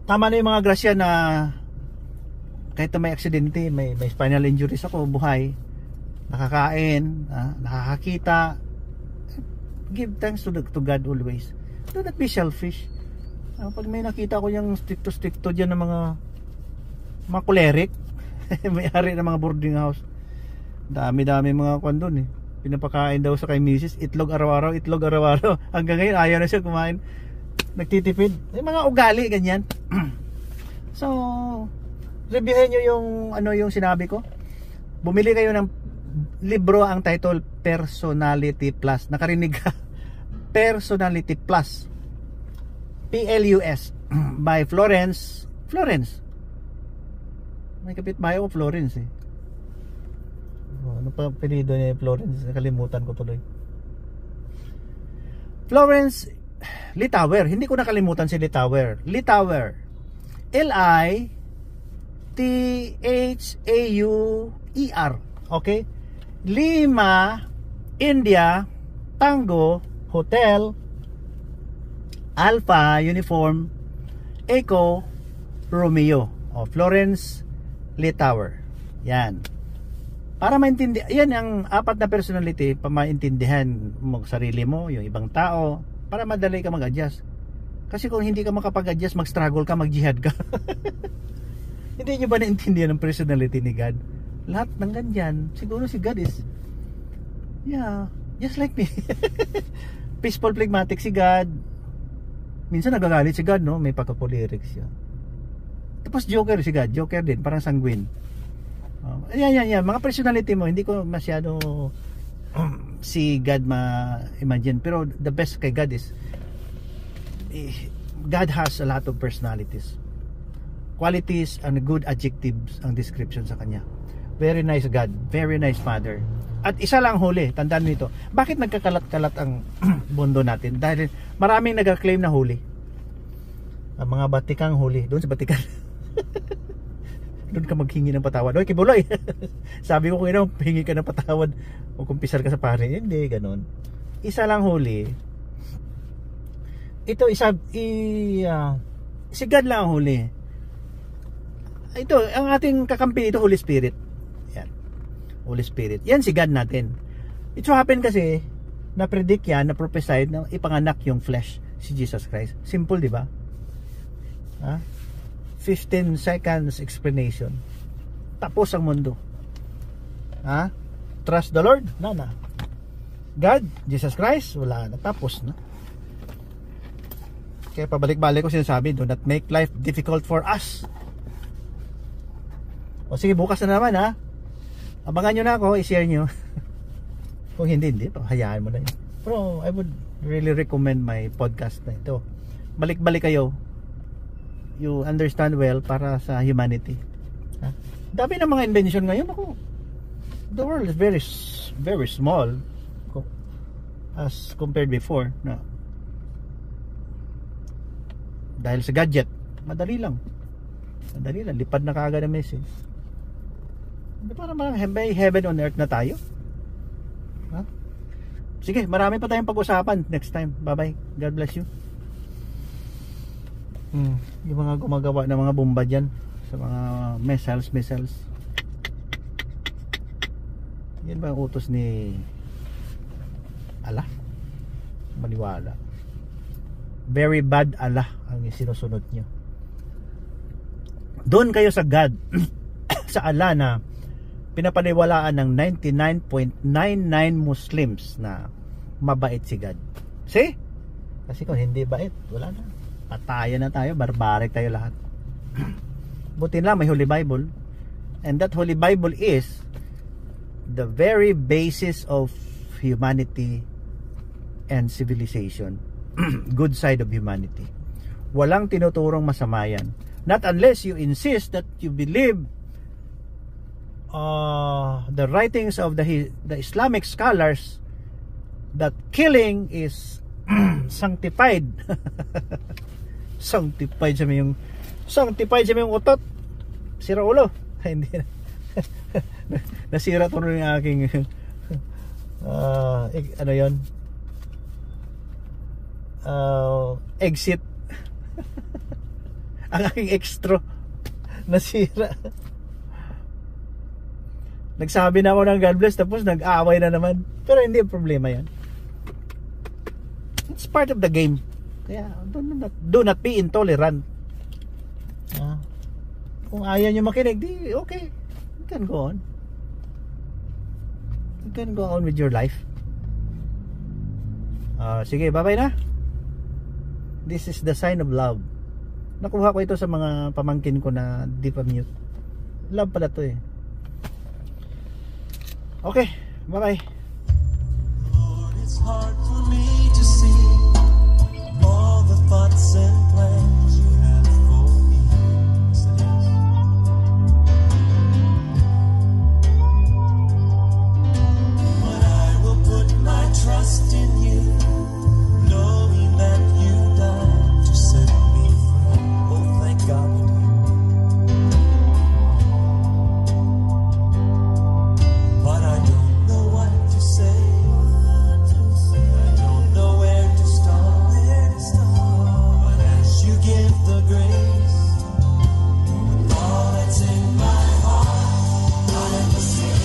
Tama na yung mga grasya na kahit na may aksidente, may spinal injuries ako, buhay, nakakain, nakakakita, give thanks to God always. Do not be selfish. Pag may nakita ko yung stricto dyan ng mga kulerik, may-ari ng mga boarding house, dami mga kwan doon pinapakain daw sa kay misis, itlog araw-araw, hanggang ngayon ayaw na siya kumain, nagtitipid. Mga ugali ganyan. So reviewin nyo yung sinabi ko. Bumili kayo ng libro, ang title Personality Plus. Nakarinig ka? Personality Plus, PLUS, by Florence. May kapitbahay ko, Florence ano pa apelyido niya, Florence? Nakalimutan ko tuloy. Florence Litauer. Hindi ko nakalimutan si Litauer. L-I-T-H-A-U-E-R. Okay? Lima India Tango Hotel Alpha Uniform Echo Romeo. Florence Litauer. Yan. Para maintindihan, yan ang 4 na personality, para maintindihan mo sarili mo, yung ibang tao, para madali ka mag-adjust. Kasi kung hindi ka makapag-adjust, mag-struggle ka, mag-jihad ka. Hindi nyo ba naintindihan ang personality ni God? Lahat ng ganyan, siguro si God is, just like me. Peaceful, phlegmatic si God. Minsan nagagalit si God, no? May pagkapolirics siya. Tapos joker si God, joker din, parang sanguine. Yan. Mga personality mo, hindi ko masyado si God ma-imagine. Pero the best kay God is, God has a lot of personalities. Qualities and good adjectives ang description sa Kanya. Very nice God, very nice Father. At isa lang huli, tandaan mo ito. Bakit nagkakalat-kalat ang mundo natin? Dahil maraming nag-claim na huli. Ang mga batikang huli, doon sa Batikan. Doon ka maghingi ng patawad. Oy, Kibuloy. Sabi ko kung hingi ka ng patawad o kumpisal ka sa pare. Hindi, ganun. Isa lang huli. Ito, si God lang ang huli. Ito, ang ating kakampi ito, Holy Spirit. Yan. Holy Spirit. Yan si God natin. It so happen kasi, na-predict yan, na-prophesied na ipanganak yung flesh, si Jesus Christ. Simple, di ba? 15 seconds explanation, tapos ang mundo. Trust the Lord, na God, Jesus Christ, wala na, tapos na. Kaya pabalik-balik ko sinasabi, do not make life difficult for us. O sige, bukas na naman abangan nyo na ako, i-share nyo. Kung hindi, hayaan mo na yun. Pero I would really recommend my podcast na ito. Balik-balik kayo, you understand well, para sa humanity. Dami ng mga invention ngayon. The world is very very small as compared before. Dahil sa gadget, madali lang, lipad na kaagad ang message. Parang may heaven on earth na tayo. Sige, marami pa tayong pag-usapan next time. Bye bye, God bless you. Yung mga gumagawa ng mga bomba dyan sa mga missiles. Yan ba ang utos ni Allah? Maniwala. Very bad Allah ang sinusunod nyo. Doon kayo sa God, sa Allah na pinapaniwalaan ng 99.99 Muslims na mabait si God. See? Kasi kung hindi bait, wala na. Patayan na tayo, barbaric tayo lahat. Buti lang may Holy Bible. And that Holy Bible is the very basis of humanity and civilization. Good side of humanity. Walang tinuturong masama yan. Not unless you insist that you believe the writings of the Islamic scholars that killing is sanctified. Sanctified sa yung utot. Sira ulo. Hindi na. Nasira to rin yung aking ano yun, exit. Ang aking extra nasira. Nagsabi na ako ng God bless, tapos nag-aaway na naman. Pero hindi problema yan. It's part of the game. Kaya do not be intolerant. Kung ayaw nyo makinig, di okay, you can go on. You can go on with your life. Sige, bye-bye na. This is the sign of love. Nakuha ko ito sa mga pamangkin ko na di pa mute. Love pala to eh. Okay, bye-bye. Lord, it's hard for me to see all the thoughts and plans you have for me. Yes, it is. But I will put my trust in you, knowing that you died to set me free. Oh, thank God you did. But I don't know what to say. I don't know where to start. But as you give the grace, with all that's in my heart, I will sing.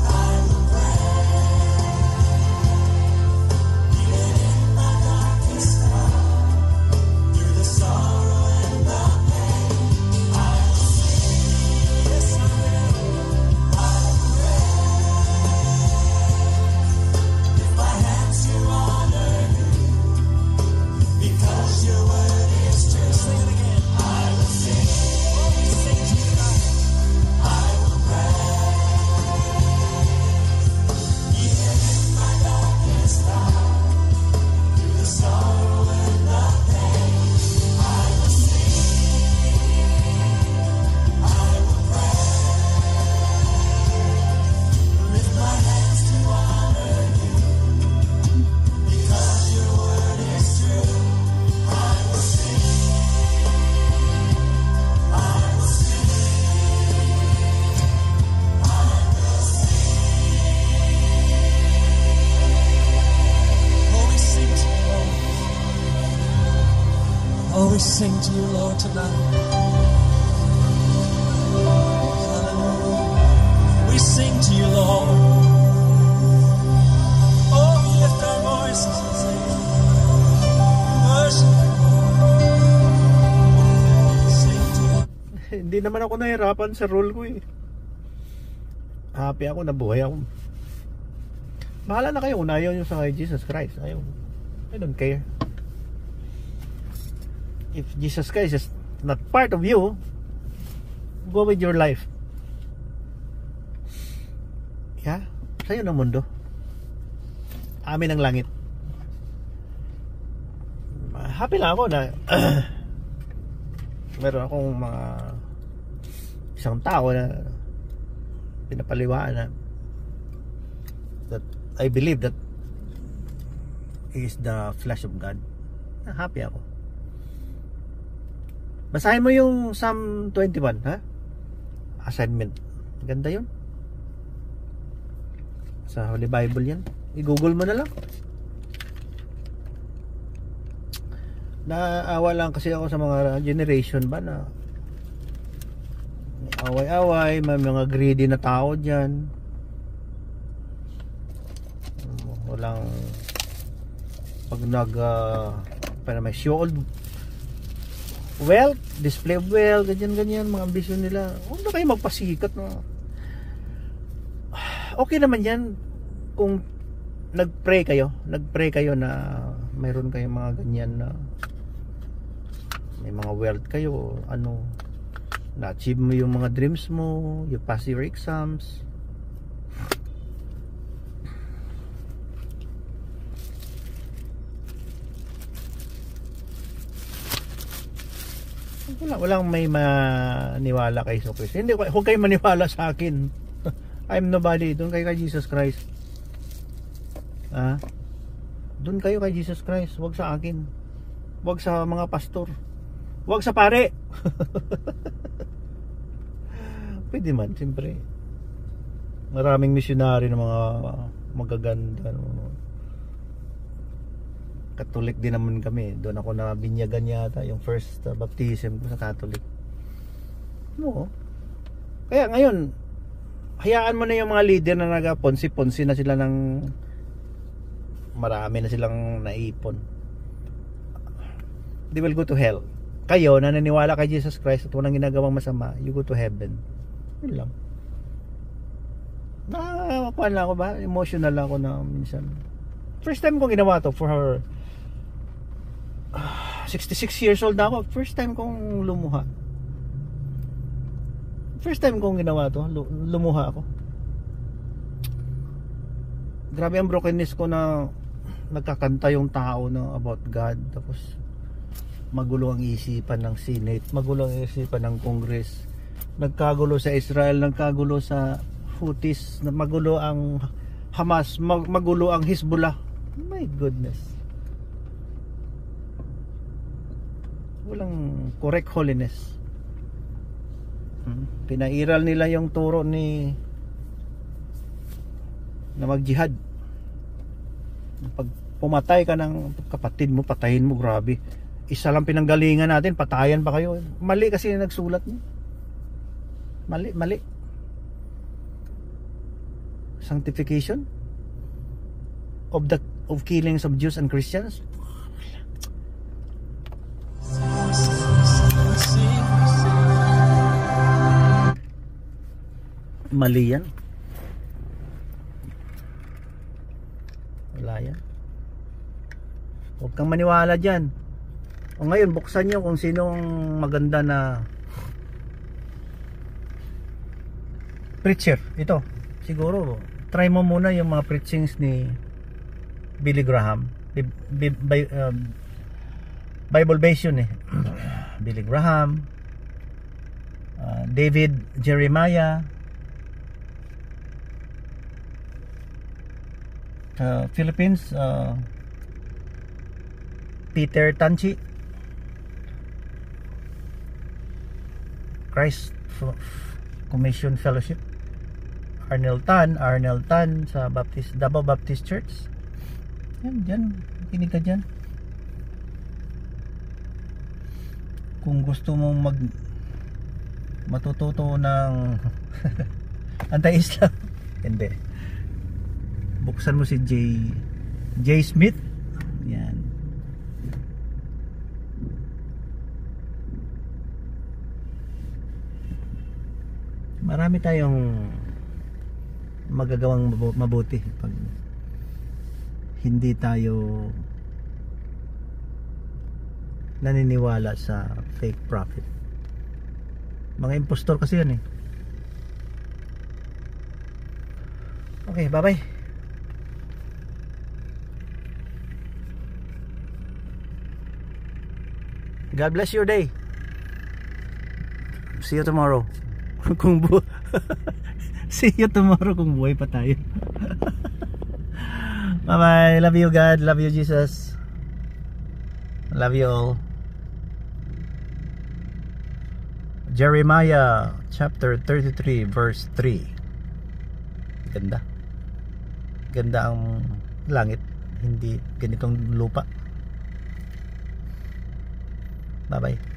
I will pray. Even in my darkest hour, through the sorrow and the pain, I will sing. Yes, I will. If I had to honor you, because your word is true. Sing it again. I will sing. Oh, we sing to you tonight. I will praise. Even in my darkest hour, through the sorrow and the pain, I will sing. I will praise. Lift my hands to honor you, because your word is true. I will sing. I will sing. I will sing. Oh, we sing to you, Lord. Oh, we sing to you, Lord, tonight. Hallelujah. We sing to you, Lord. Oh, we lift our voices and say, worship you, Lord. Sing to you. Hindi naman ako nahirapan sa role ko eh. Happy ako, nabuhay ako. Bahala na kayo kung ayaw nyo sa kay Jesus Christ. Ayaw. I don't care. If Jesus Christ is not part of you, go with your life. Yeah? Sa'yo ng mundo. Amin ang langit. Happy lang ako na meron akong mga isang tao na pinapaliwaan na that I believe that he is the flesh of God. Happy ako. Basahin mo yung Psalm 21, ha? Assignment. Ganda yun. Sa Holy Bible yan. I-google mo na lang. Naawa lang kasi ako sa mga generation ba na may away-away, may mga greedy na tao dyan. Walang pag may show old wealth, display of wealth, ganyan, mga ambisyon nila. Huwag na kayo magpasikat, no? Okay naman yan kung nag-pray kayo na mayroon kayong mga ganyan na may mga wealth kayo, ano, na-achieve mo yung mga dreams mo, you pass your exams. Walang may maniwala kay Jesus Christ. Hindi, huwag kayo maniwala sa akin. I'm nobody. Doon kayo kay Jesus Christ. Doon kayo kay Jesus Christ. Huwag sa akin. Huwag sa mga pastor. Huwag sa pare. Pwede man, siyempre. Maraming misyonary na mga magaganda. Catholic din naman kami. Doon ako na binyagan yata yung first baptism ko sa Catholic. No. Kaya ngayon, hayaan mo na yung mga leader na nagaponsi-ponsi na sila ng marami na silang naipon. They will go to hell. Kayo na naniniwala kay Jesus Christ at walang ginagawang masama, you go to heaven. Yun lang. Nakakuan lang ako ba? Emotional lang ako na minsan. First time kong ginawa to for her 66 years old na ako. First time kong lumuha. First time kong ginawa to, lumuha ako. Grabe ang brokenness ko na nagkakanta yung tao na about God, tapos magulo ang isipan ng Senate, magulo ang isipan ng Congress, nagkagulo sa Israel, nagkagulo sa Houthis, magulo ang Hamas, magulo ang Hezbollah. My goodness. Walang correct holiness. Pinairal nila yung turo ni na mag-jihad. Pag pumatay ka ng kapatid mo, patayin mo, grabe. Isa lang pinanggalingan natin, patayan pa kayo. Mali kasi nagsulat mo. Mali. Sanctification of killings of Jews and Christians. Mali yan. Wala yan. Huwag kang maniwala dyan. O ngayon, buksan nyo kung sinong maganda na preacher. Ito, siguro try mo muna yung mga preachings ni Billy Graham. Bible based yun eh. Billy Graham, David Jeremiah, Philippines, Peter Tanchi, Christ Commission Fellowship, Arnel Tan sa Davao Baptist Church. Yan, dyan, kinig ka dyan. Kung gusto mong matututo ng anti-Islam, hindi. Buksan mo si J. Smith. Yan. Marami tayong magagawang mabuti pag hindi tayo naniniwala sa fake prophet. Mga impostor kasi yan eh. Okay, bye-bye. God bless your day. See you tomorrow. See you tomorrow kung buhay pa tayo. Bye bye. Love you God. Love you Jesus. Love you all. Jeremiah chapter 33 verse 3. Ganda. Ganda ang langit. Hindi ganitong lupa. Bye bye.